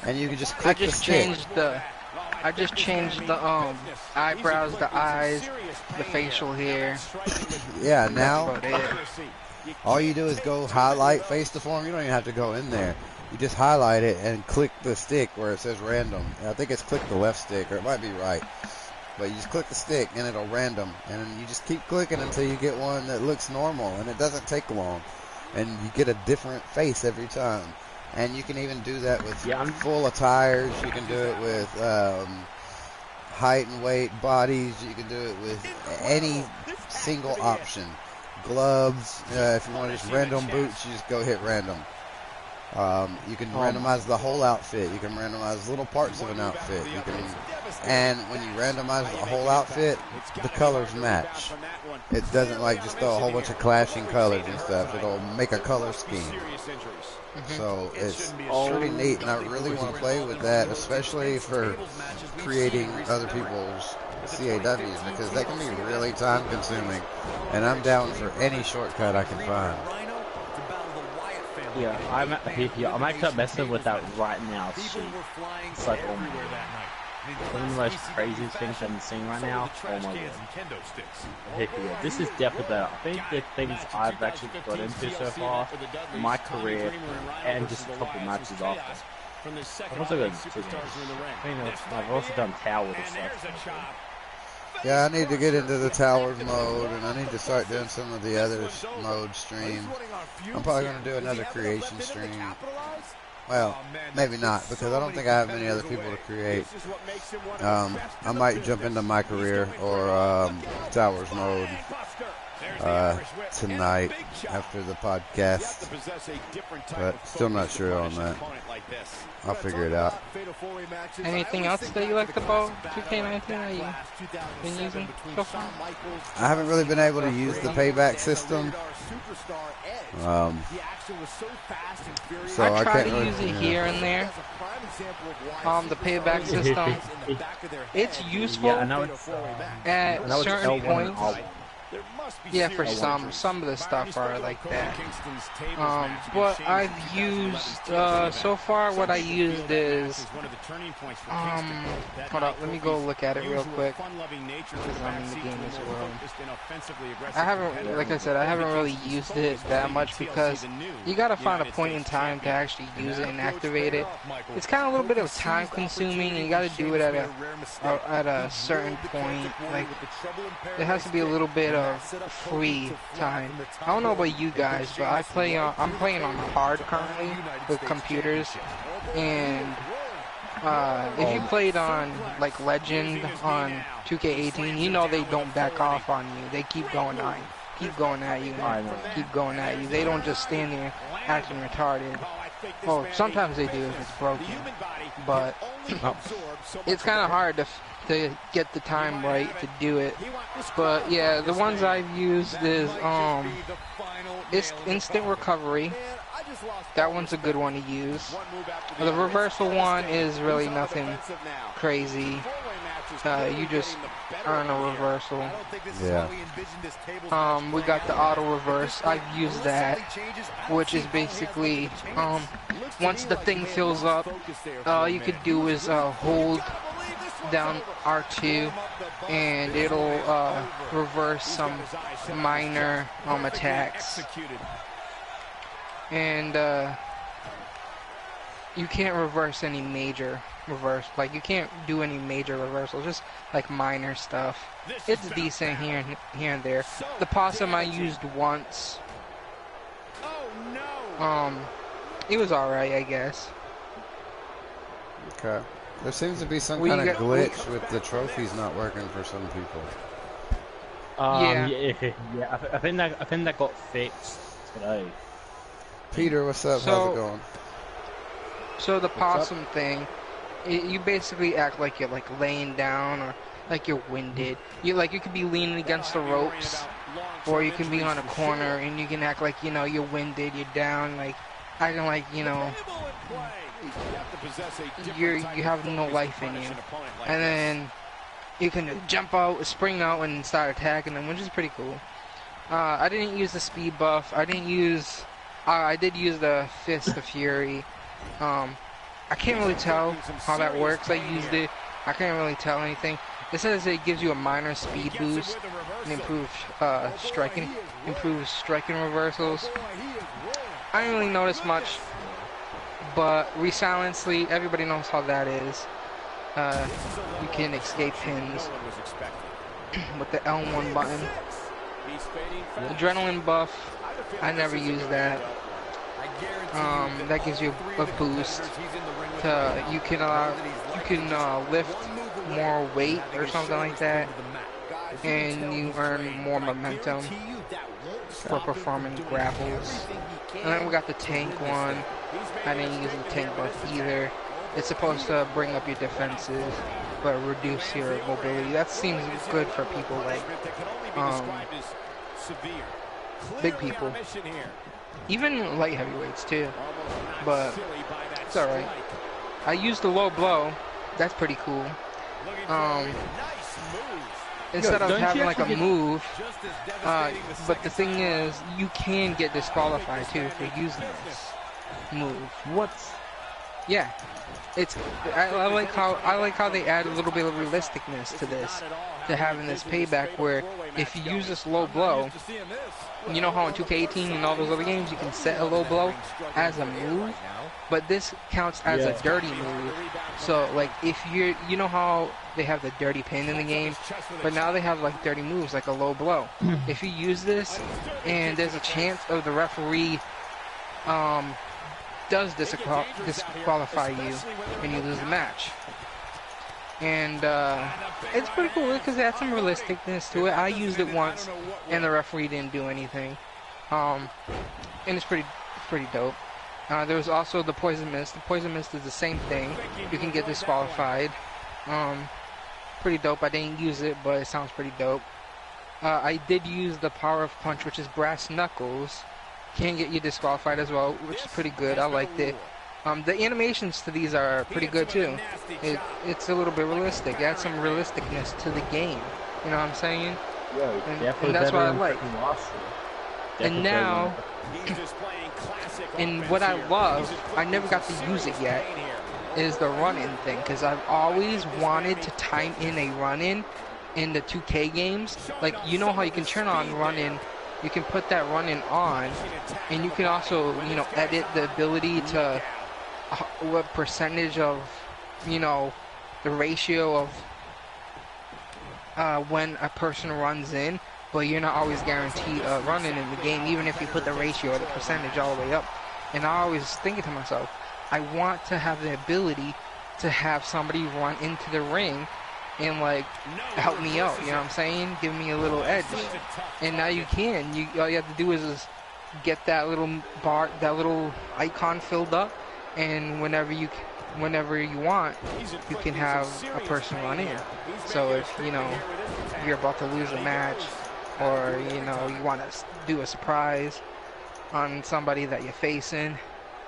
and you can just click the stick. I just changed the eyebrows, the eyes, the facial hair. Yeah, now all you do is go highlight face to form. You don't even have to go in there. You just highlight it and click the stick where it says random. I think it's click the left stick, or it might be right. But you just click the stick and it'll random. And you just keep clicking until you get one that looks normal. And it doesn't take long. And you get a different face every time. And you can even do that with full attires. You can do it with height and weight, bodies. You can do it with any single option. Gloves. If you want to just random boots, you just go hit random. You can randomize the whole outfit. You can randomize little parts of an outfit. And when you randomize the whole outfit, the colors match. It doesn't just throw a whole bunch of clashing colors and stuff. It'll make a color scheme. So it's pretty neat, and I really want to play with that, especially for creating other people's CAWs, because that can be really time consuming. And I'm down for any shortcut I can find. Yeah, I'm actually messing with that right now. It's like one of the most crazy things I'm seeing right now. Oh my god. Heck yeah, this is definitely better. I think the things I've actually got into so far, my career, and just a couple matches after. I've also got I've also done towers and stuff. Yeah, I need to get into the towers mode, and I need to start doing some of the other mode stream. I'm probably going to do another creation stream. Well, maybe not, because I don't think I have many other people to create. I might jump into my career or towers mode tonight after the podcast, but still not sure on that. I'll figure it out. Anything else that you liked about 2K19 that you've been using so far? I haven't really been able to use the payback system. So I try can't to use it here and there. The payback system, it's useful at certain points. Yeah, for some of the stuff are like that. But I've used so far. What I used is hold up. Let me go look at it real quick because I'm in the game as well. I haven't, like I said, I haven't really used it that much because you gotta find a point in time to actually use it and activate it. It's kind of a little bit of time consuming, and you gotta do it at a certain point. Like there has to be a little bit of free time. I don't know about you guys, but I'm playing on hard currently with computers, and If you played on like Legend on 2K18, you know they don't back off on you. They keep going at you, keep going at you. They don't just stand there acting retarded. Well, sometimes they do if it's broken, but it's kind of hard to get the time right to do it. But yeah, the ones I've used is instant recovery. That one's a good one to use. The reversal one is really nothing crazy. You just earn a reversal. Yeah. We got the auto reverse. I've used that, which is basically once the thing fills up, all you could do is hold down R2 and it'll reverse some minor attacks. And you can't reverse any major like you can't do any major reversals, just like minor stuff. It's decent here and there. The possum I used once. It was alright, I guess. Okay. There seems to be some kind of glitch with the trophies not working for some people. Yeah. I think that got fixed today. Peter, what's up? How's it going? So the possum thing, you basically act like you're like laying down or like you're winded. You could be leaning against the ropes, or you can be on a corner and you can act like you're winded, you're down, like acting like you have no life in you, and then you can jump out, spring out, and start attacking them, which is pretty cool. I didn't use the speed buff. I did use the Fist of Fury. I can't really tell how that works. I used it. I can't really tell anything. It says it gives you a minor speed boost and improves striking reversals. I didn't really notice much, but Resilently, everybody knows how that is. You can escape pins with the L1 button. Adrenaline buff, I never use that. That gives you a boost. You can lift more weight or something like that, and you earn more momentum for performing grapples. And then we got the tank one. I didn't use the tank buff either. It's supposed to bring up your defenses, but reduce your mobility. That seems good for people like big people. Even light heavyweights too, but it's alright. I used the low blow. That's pretty cool. Instead of having like a move, but the thing is, you can get disqualified too for using this move. What? Yeah, I like how they add a little bit of realisticness to this, to having this payback where if you use this low blow, you know how in 2K18 and all those other games you can set a low blow as a move, but this counts as a dirty move. So like if you know how they have the dirty pin in the game, but now they have like dirty moves like a low blow. If you use this and there's a chance of the referee does disqualify you and you lose the match. And it's pretty cool because it has some realisticness to it. I used it once and the referee didn't do anything. And it's pretty dope. There was also the Poison Mist. The Poison Mist is the same thing. You can get disqualified. Pretty dope. I didn't use it, but it sounds pretty dope. I did use the Power of Punch, which is Brass Knuckles. Can get you disqualified as well, which is pretty good. I liked it. The animations to these are pretty good too. It's a little bit realistic. It adds some realisticness to the game. You know what I'm saying? Yeah, and that's what I like. And now, and what I love, I never got to use it yet, is the run-in thing. Because I've always wanted to time in a run-in in the 2K games. Like, you know how you can turn on run-in, you can put that run-in on, and you can also, edit the ability to what percentage of, the ratio of when a person runs in, but you're not always guaranteed running in the game, even if you put the ratio or the percentage all the way up. And I always thinking to myself, I want to have the ability to have somebody run into the ring and like help me out, you know what I'm saying? Give me a little edge. And now you can. All you have to do is get that little bar, that little icon filled up, and whenever you want, you can have a person run in. So if you're about to lose a match, or you want to do a surprise on somebody that you're facing,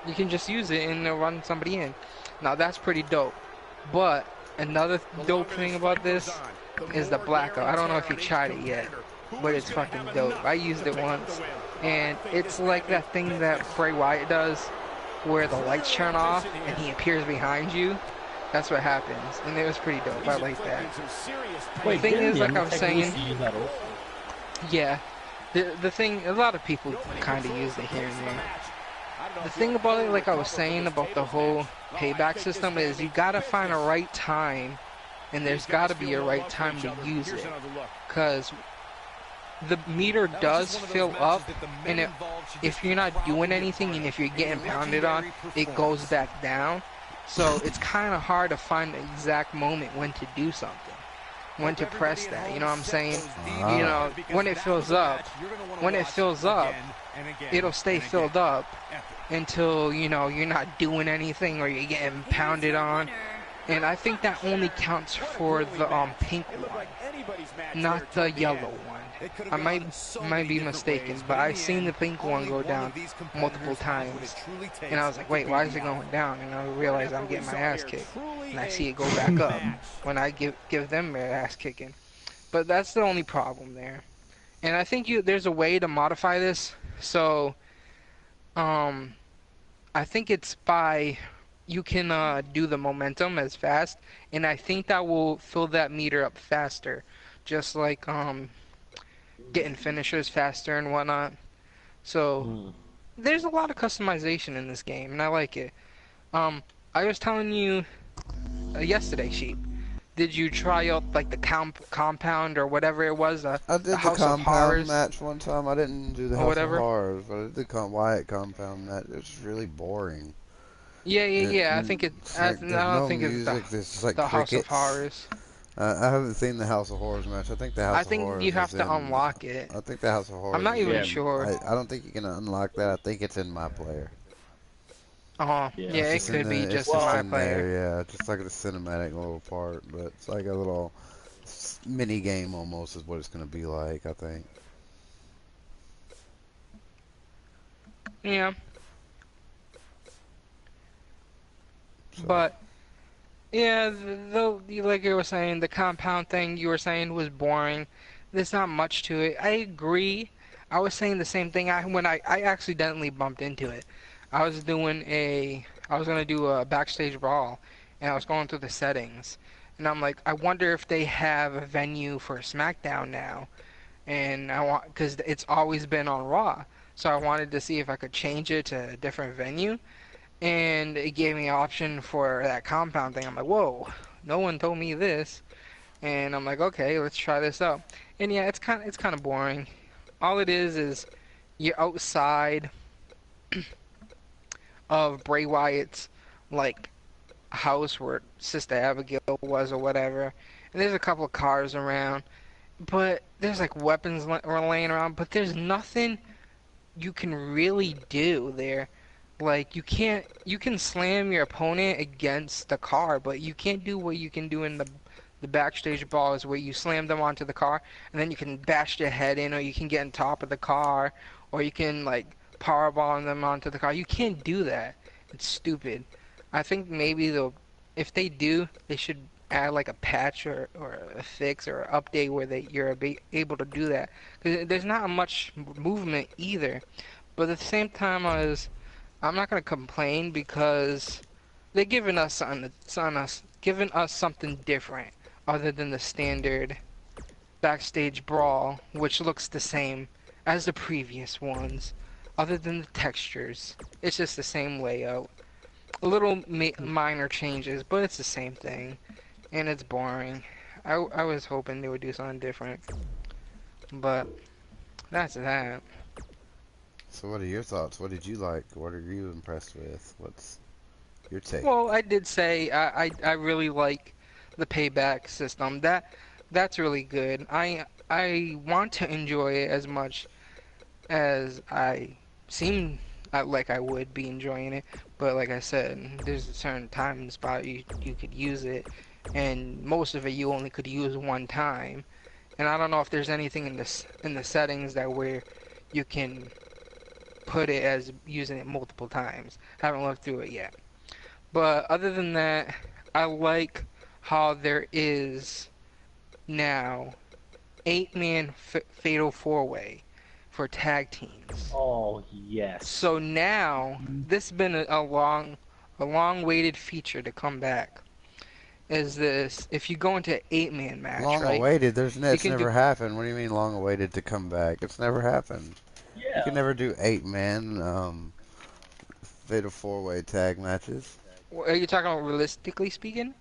you can just use it and run somebody in. Now that's pretty dope. But another dope thing about this is the blackout. I don't know if you tried it yet, but it's fucking dope. I used it once, and it's like that thing that Bray Wyatt does, where the lights turn off and he appears behind you. That's what happens, and it was pretty dope. I like that. The thing is, like I was saying, yeah, the thing, a lot of people kind of use it here and there. The thing about it, like I was saying about the whole payback system, is you gotta find a right time, and there's gotta be a right time to use it, because the meter does fill up, and if you're not doing anything and if you're getting pounded on, it goes back down. So it's kind of hard to find the exact moment when to do something, when to press that, you know what I'm saying? When it fills up, it'll stay filled up until, you're not doing anything or you're getting pounded on. And I think that only counts for the pink one, not the yellow one. I might be mistaken, but I've seen the pink one go down multiple times, and I was like, wait, why is it going down? And I realized I'm getting my ass kicked, and I see it go back up when I give them their ass kicking. But that's the only problem there. And I think there's a way to modify this. So, I think it's by you can do the momentum as fast, and I think that will fill that meter up faster, just like getting finishers faster and whatnot. So there's a lot of customization in this game, and I like it. I was telling you yesterday, Sheep. Did you try out like the compound or whatever it was? I did the House of compound Horrors match one time. I didn't do the House of Horrors, but I did the Wyatt compound match. It was really boring. Yeah. I think I don't think it's the House of Horrors. I haven't seen the House of Horrors match. I think the House of Horrors. I think you have to unlock it. I think the House of Horrors. I'm not even sure. I don't think you can unlock that. I think it's in My Player. Yeah, it could be just in My Player. Yeah, just like a cinematic little part, but it's like a little mini game almost is what it's going to be like, I think. Yeah. So. But yeah, though, like you were saying, the compound thing you were saying was boring. There's not much to it. I agree. I was saying the same thing when I accidentally bumped into it. I was gonna do a backstage brawl, and I was going through the settings, and I'm like, I wonder if they have a venue for SmackDown now, and because it's always been on Raw, so I wanted to see if I could change it to a different venue. And it gave me an option for that compound thing. I'm like, whoa, no one told me this. And I'm like, okay, let's try this out. And yeah, it's kind of boring. All it is you're outside of Bray Wyatt's like house where Sister Abigail was or whatever. And there's a couple of cars around, but there's like weapons laying around. But there's nothing you can really do there. Like, you can slam your opponent against the car, but you can't do what you can do in the backstage brawls where you slam them onto the car, and then you can bash their head in, or you can get on top of the car, or you can, like, powerbomb them onto the car. You can't do that. It's stupid. I think maybe if they do, they should add, like, a patch or a fix or an update where you're able to do that. 'Cause there's not much movement either. But at the same time, I'm not gonna complain because they're giving us something different other than the standard backstage brawl, which looks the same as the previous ones, other than the textures. It's just the same layout. A little minor changes, but it's the same thing, and it's boring. I was hoping they would do something different, but that's that. So what are your thoughts? What did you like? What are you impressed with? Your take. Well, I did say I really like the payback system. That's really good. I want to enjoy it as much as I seem like I would be enjoying it, but like I said, there's a certain time and spot you could use it, and most of it you only could use one time. And I don't know if there's anything in the settings that where you can put it as using it multiple times. Haven't looked through it yet. But other than that, I like how there is now 8-man fatal 4-way for tag teams. Oh yes. So now this has been a long awaited feature to come back. Is this if you go into an 8-man match, Long right? awaited? It's never happened. What do you mean long awaited to come back? It's never happened. Yeah. You can never do 8-man fatal 4-way tag matches. Are you talking about realistically speaking?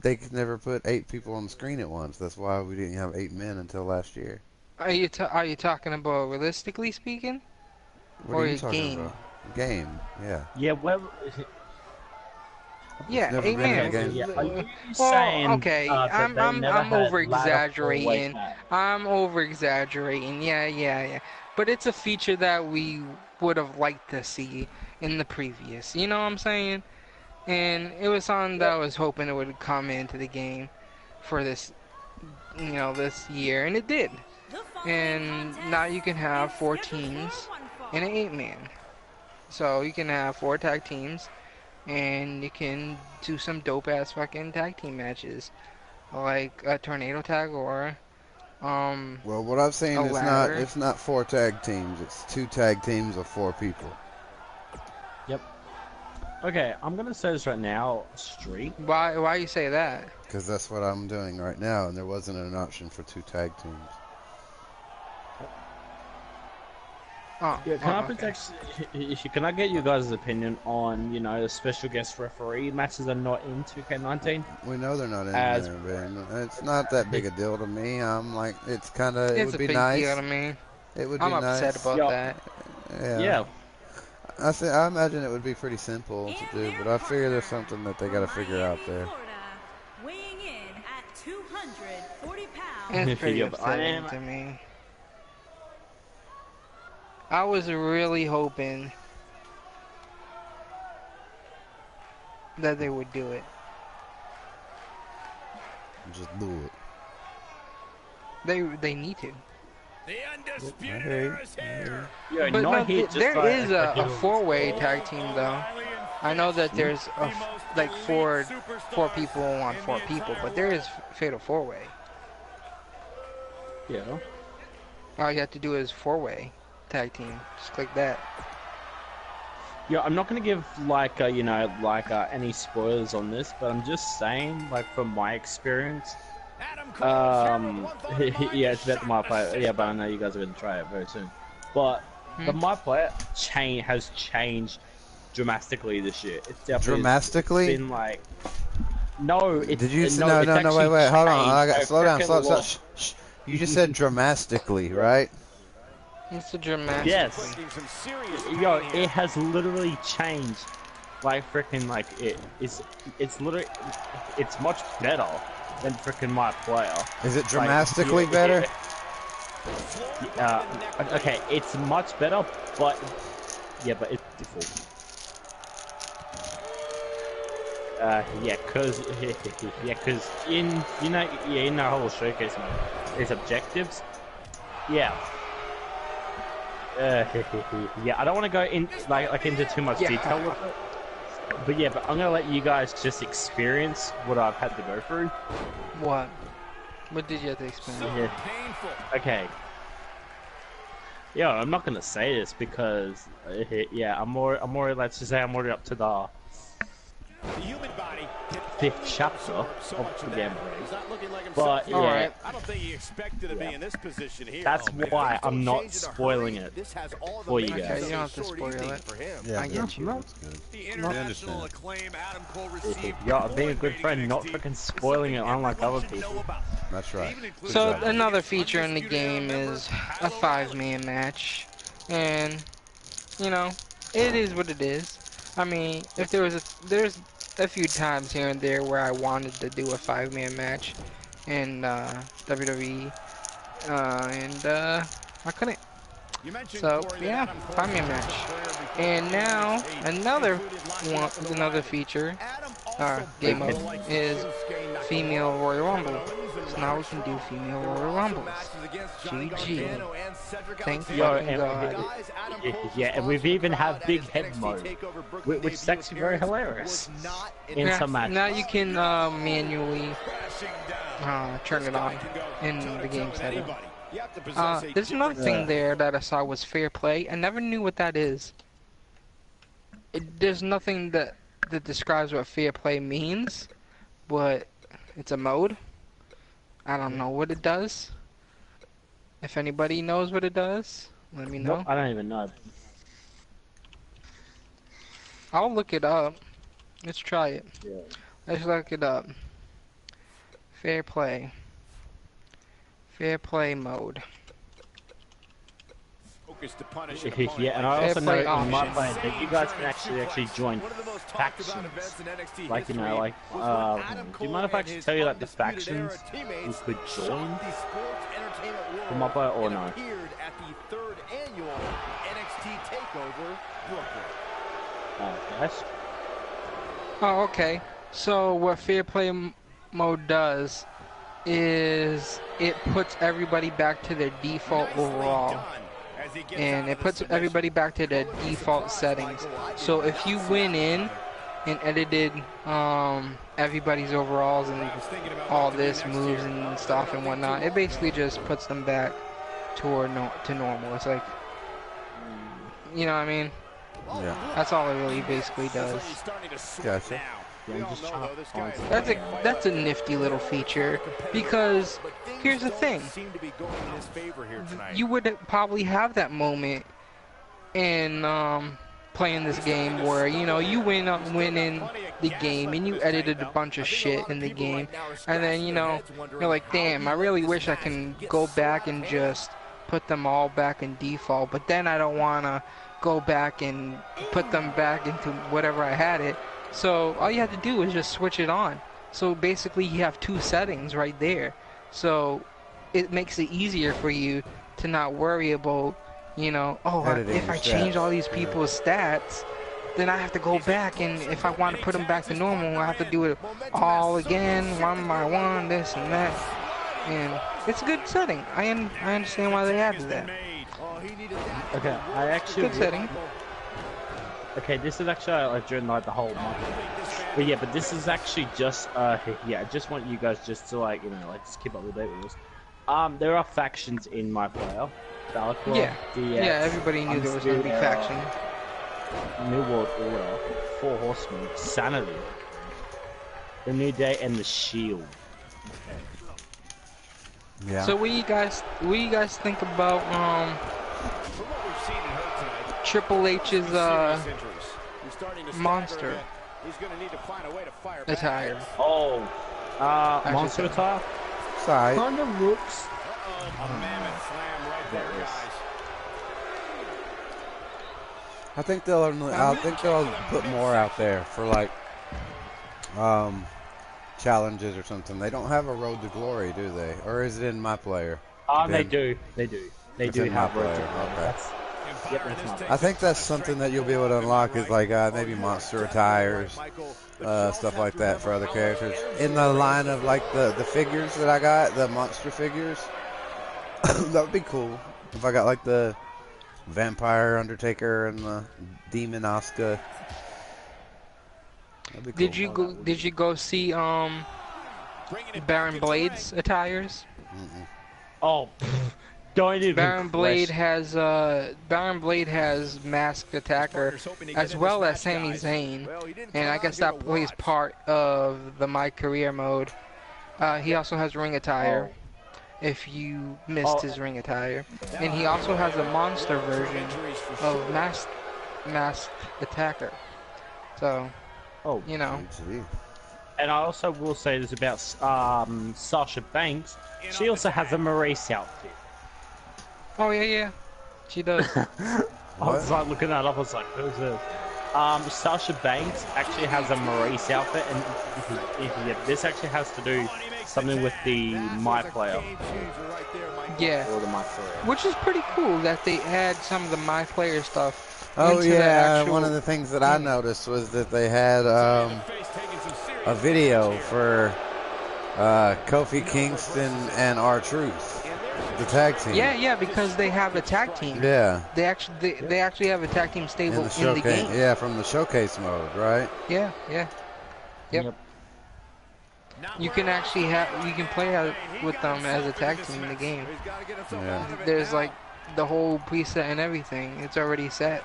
They could never put 8 people on the screen at once. That's why we didn't have 8 men until last year. Are you talking about realistically speaking? What are you talking about? Game, yeah. Yeah, well... Yeah, 8-man. Yeah. Are you Well, saying, okay, I'm over exaggerating. Ladder I'm over exaggerating. Yeah. But it's a feature that we would have liked to see in the previous. You know what I'm saying? And it was something that I was hoping it would come into the game for this, this year, and it did. And now you can have 4 teams in an 8-man. So you can have 4 tag teams, and you can do some dope-ass fucking tag team matches, like a tornado tag or well, what I'm saying is it's not 4 tag teams. It's 2 tag teams of 4 people. Yep. Okay, I'm gonna say this right now, Street. Why you say that? Because that's what I'm doing right now, and there wasn't an option for 2 tag teams. Can I get you guys' opinion on, the special guest referee matches are not in 2K19? We know they're not in there, man. It's not that big a deal to me. I'm like, it would be nice. It's a big deal to me. It would be nice. I'm upset about that. Yeah. I imagine it would be pretty simple to do, but I figure there's something that they got to figure out there. Weighing in at 240 pounds. It's pretty upsetting to me. I was really hoping that they would do it. Just do it. They need to. The undisputed era is here. Yeah, But no, there is a 4-way tag team though. I know that there's like four people on 4 people, but there is fatal 4-way. Yeah. All you have to do is 4-way tag team. Just click that. Yeah, I'm not gonna give any spoilers on this, but I'm just saying, from my experience. Yeah, it's about the my player. Yeah, but I know you guys are gonna try it very soon. But the my player has changed dramatically this year. It's definitely been like. No, it's Did you? No, wait, hold on. Slow down. Shh. You just said dramatically, right? It's a dramatic. Yes. Yo, it has literally changed. It's much better than freaking my player. Is it dramatically better? Okay, it's much better, but it's default. Cause in in our whole showcase mode, there's objectives. Yeah. Yeah, I don't want to go in into too much detail with it. But I'm gonna let you guys just experience what I've had to go through. What? What did you have to experience? Okay. Yeah, I'm not gonna say this because I'm more. Let's just say I'm already up to the human body 5th chapter of the game. But I don't think he expected to be in this position here. That's why I'm not spoiling it for you guys. Okay, you don't have to spoil it. Yeah, I get you. That's good. The international acclaim Adam Cole received. Yeah, being a good friend, not freaking spoiling it unlike other people. That's right. So another feature in the game is a 5-man match, and it is what it is. I mean, if there's a few times here and there where I wanted to do a 5-man match in WWE, and I couldn't. So yeah, 5-man match. And now another feature, game mode is female Royal Rumble. So now we can do female Royal Rumbles. GG. Thank fucking God. Yeah, and we've even had big head mode, which is actually very hilarious in some matches. Now you can manually turn it on in the game setting. There's another thing there that I saw was fair play. I never knew what that is. There's nothing that describes what fair play means, but it's a mode. I don't know what it does. If anybody knows what it does, let me know. Nope, I don't even know. I'll look it up. Let's try it. Yeah. Let's look it up. Fair play. Fair play mode. Yeah, and I also know in my play that you guys can actually join factions. Like, you know, like, do you mind if I just tell you like the factions you could join for my play or no? Oh, okay. So what fair play mode does is it puts everybody back to their default overall. And it puts everybody back to their default settings. So if you went in and edited everybody's overalls and all this moves and stuff and whatnot, it basically just puts them back to normal. It's like, you know what I mean? Yeah. That's all it really basically does. Gotcha. That's a nifty little feature, because here's the thing. You would probably have that moment in playing this game where, you know, you win in the game and you edited a bunch of shit in the game, and then, you know, you're like, damn, I really wish I can go back and just put them all back in default, but then I don't want to go back and put them back into whatever I had it. So all you have to do is just switch it on. So basically you have two settings right there. So it makes it easier for you to not worry about, you know, oh, if I change all these people's stats, then I have to go back, and if I want to put them back to normal, I have to do it all again, one by one, this and that. And it's a good setting. I understand why they added that. Okay, I actually... Good setting. Okay, this is actually like during like the whole month. But yeah, but this is actually just yeah, I just want you guys just to like, you know, like just keep up with the rules. There are factions in my player. Valkyrie, yeah. DX, yeah, everybody knew there was going to be faction. New World Order, 4 Horsemen, Sanity, the New Day, and the Shield. Okay. Yeah. So what do you guys think about Triple H's monster attire? Oh, monster attire? Sorry. Kind of looks. I think they'll put more out there for like challenges or something. They don't have a Road to Glory, do they? Or is it in my player? They do. They do have Road to Glory. Okay. Yep, that's my player. I think that's something that you'll be able to unlock is like maybe monster attires, stuff like that for other characters. In the line of like the figures that I got, the monster figures, that would be cool. If I got like the Vampire Undertaker and the Demon Asuka. Cool. Did you go see Baron Blade's attires? Mm-mm. Oh, don't even. Baron Blade has Masked Attacker as well as Sami Zayn, and I guess that plays part of the My Career mode. He also has ring attire. If you missed his ring attire, and he also has a monster version of Masked Attacker. So, you know. And I also will say this about Sasha Banks. She also has a Maurice outfit. Oh yeah, she does. I was like looking that up. I was like, who's this? Sasha Banks actually has a Maurice outfit, and this actually has to do something with the My Player. Yeah. Or the My Player. Which is pretty cool that they add some of the My Player stuff. Oh into the actual one of the things that I noticed was that they had a video for Kofi Kingston and R-Truth, the tag team. Yeah, because they have a tag team. Yeah. They actually have a tag team stable in the game. Yeah, from the showcase mode, right? Yeah. Yep. You can actually play with them as a tag team in the game. Yeah. There's like the whole preset and everything. It's already set.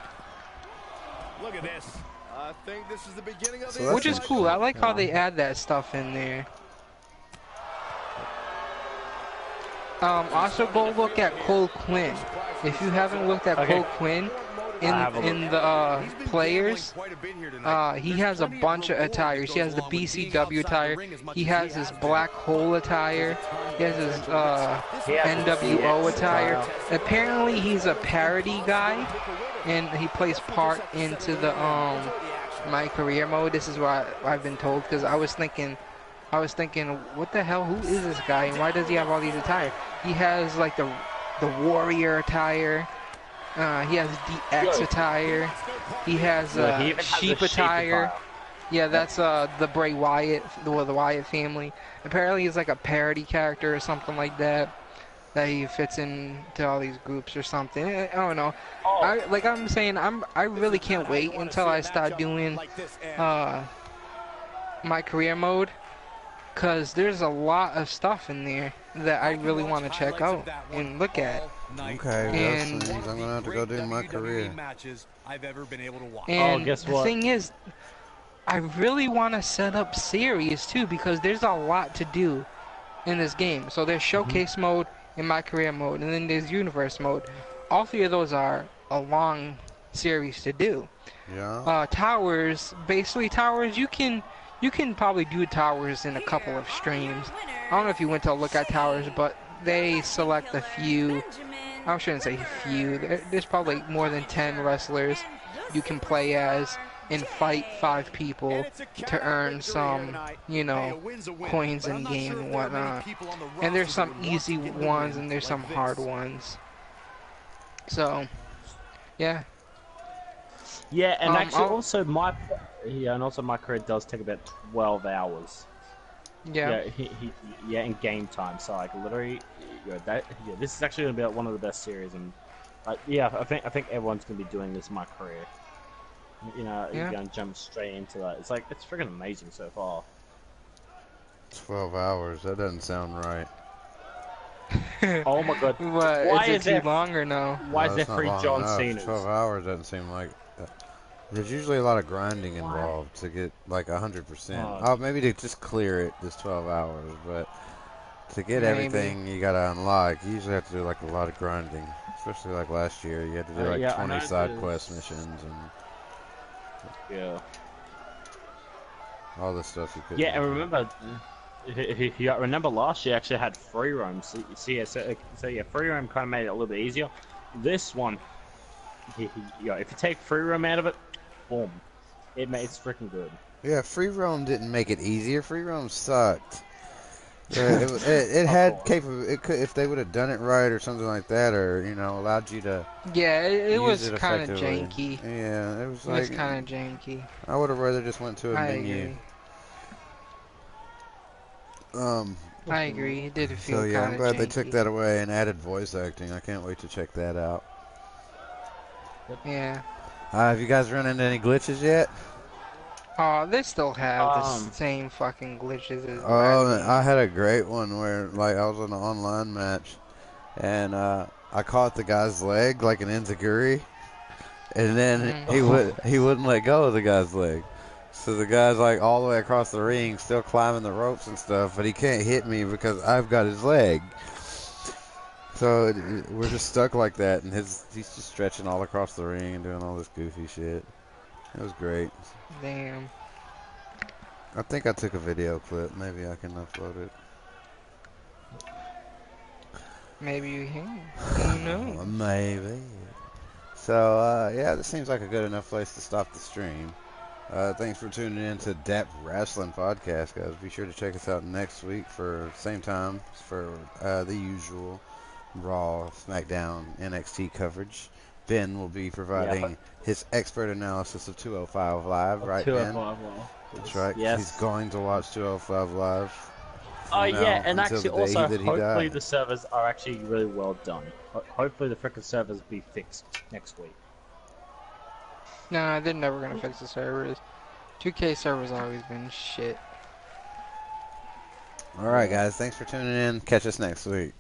Look at this. I think this is the beginning of Which is cool. I like how they add that stuff in there. Also go look at Cole Quinn. If you haven't looked at Cole Quinn in the players, he has a bunch of attires. He has the BCW attire. He has his Black Hole attire. He has his NWO attire. Apparently he's a parody guy, and he plays part into the My Career mode. This is what I've been told, because I was thinking, what the hell? Who is this guy, and why does he have all these attire? He has like the Warrior attire. He has DX attire. He has Sheep attire. Yeah, that's the Bray Wyatt, the Wyatt family. Apparently, he's like a parody character or something like that. That he fits into all these groups or something. I don't know. I'm saying, I really can't wait until I start doing My Career mode, because there's a lot of stuff in there that I really want to check out and look at. Okay, I'm gonna have to go do My Career. And guess what? The thing is, I really want to set up series too, because there's a lot to do in this game. So there's Showcase mode and My Career mode, and then there's Universe mode. All three of those are a long series to do. Yeah. Towers, basically towers, you can probably do towers in a couple of streams. I don't know if you went to look at towers, but they select a few. I shouldn't say few. There's probably more than 10 wrestlers you can play as and fight 5 people to earn some, coins in game and whatnot. And there's some easy ones and there's some hard ones. So, yeah. Yeah, and actually also My Career does take about 12 hours. Yeah. In game time. So like literally, this is actually gonna be one of the best series, and I think everyone's gonna be doing this My Career. You're gonna jump straight into that. It's freaking amazing so far. 12 hours. That doesn't sound right. Oh my god. What, why is it too long or no? Why is there 3 John Cena's? 12 hours doesn't seem like... There's usually a lot of grinding involved to get like 100%. Oh, maybe to just clear it, this 12 hours, but to get everything you gotta unlock, you usually have to do like a lot of grinding. Especially like last year, you had to do like 20 side quest missions and all the stuff you could. Yeah, and remember last year actually had free roam. So free roam kind of made it a little bit easier. This one, if you take free roam out of it, boom, it's freaking good. Yeah, free roam didn't make it easier. Free roam sucked. It had if they would have done it right or something like that, or allowed you to. Yeah, it was kind of janky. Yeah, it was kind of janky. I would have rather just went to a menu. I agree. It did feel kind of I'm glad janky. they took that away and added voice acting. I can't wait to check that out. Yeah. Have you guys run into any glitches yet? Oh, they still have the same fucking glitches as I had a great one where I was in an online match and I caught the guy's leg like an enziguri, and then he wouldn't let go of the guy's leg. So the guy's all the way across the ring, still climbing the ropes and stuff, but he can't hit me because I've got his leg. So we're just stuck like that, and he's just stretching all across the ring and doing all this goofy shit. It was great. Damn. I think I took a video clip. Maybe I can upload it. Maybe you can. Who knows? Maybe. So, yeah, this seems like a good enough place to stop the stream. Thanks for tuning in to Dat Wrasslin podcast, guys. Be sure to check us out next week for same time for the usual Raw, SmackDown, NXT coverage. Ben will be providing his expert analysis of 205 Live, right, 205 Ben? Live. That's right. Yes. He's going to watch 205 Live. Oh, yeah, and actually also, hopefully the servers are actually really well done. Hopefully the frickin' servers be fixed next week. No, they're never gonna fix the servers. 2K servers always been shit. Alright, guys. Thanks for tuning in. Catch us next week.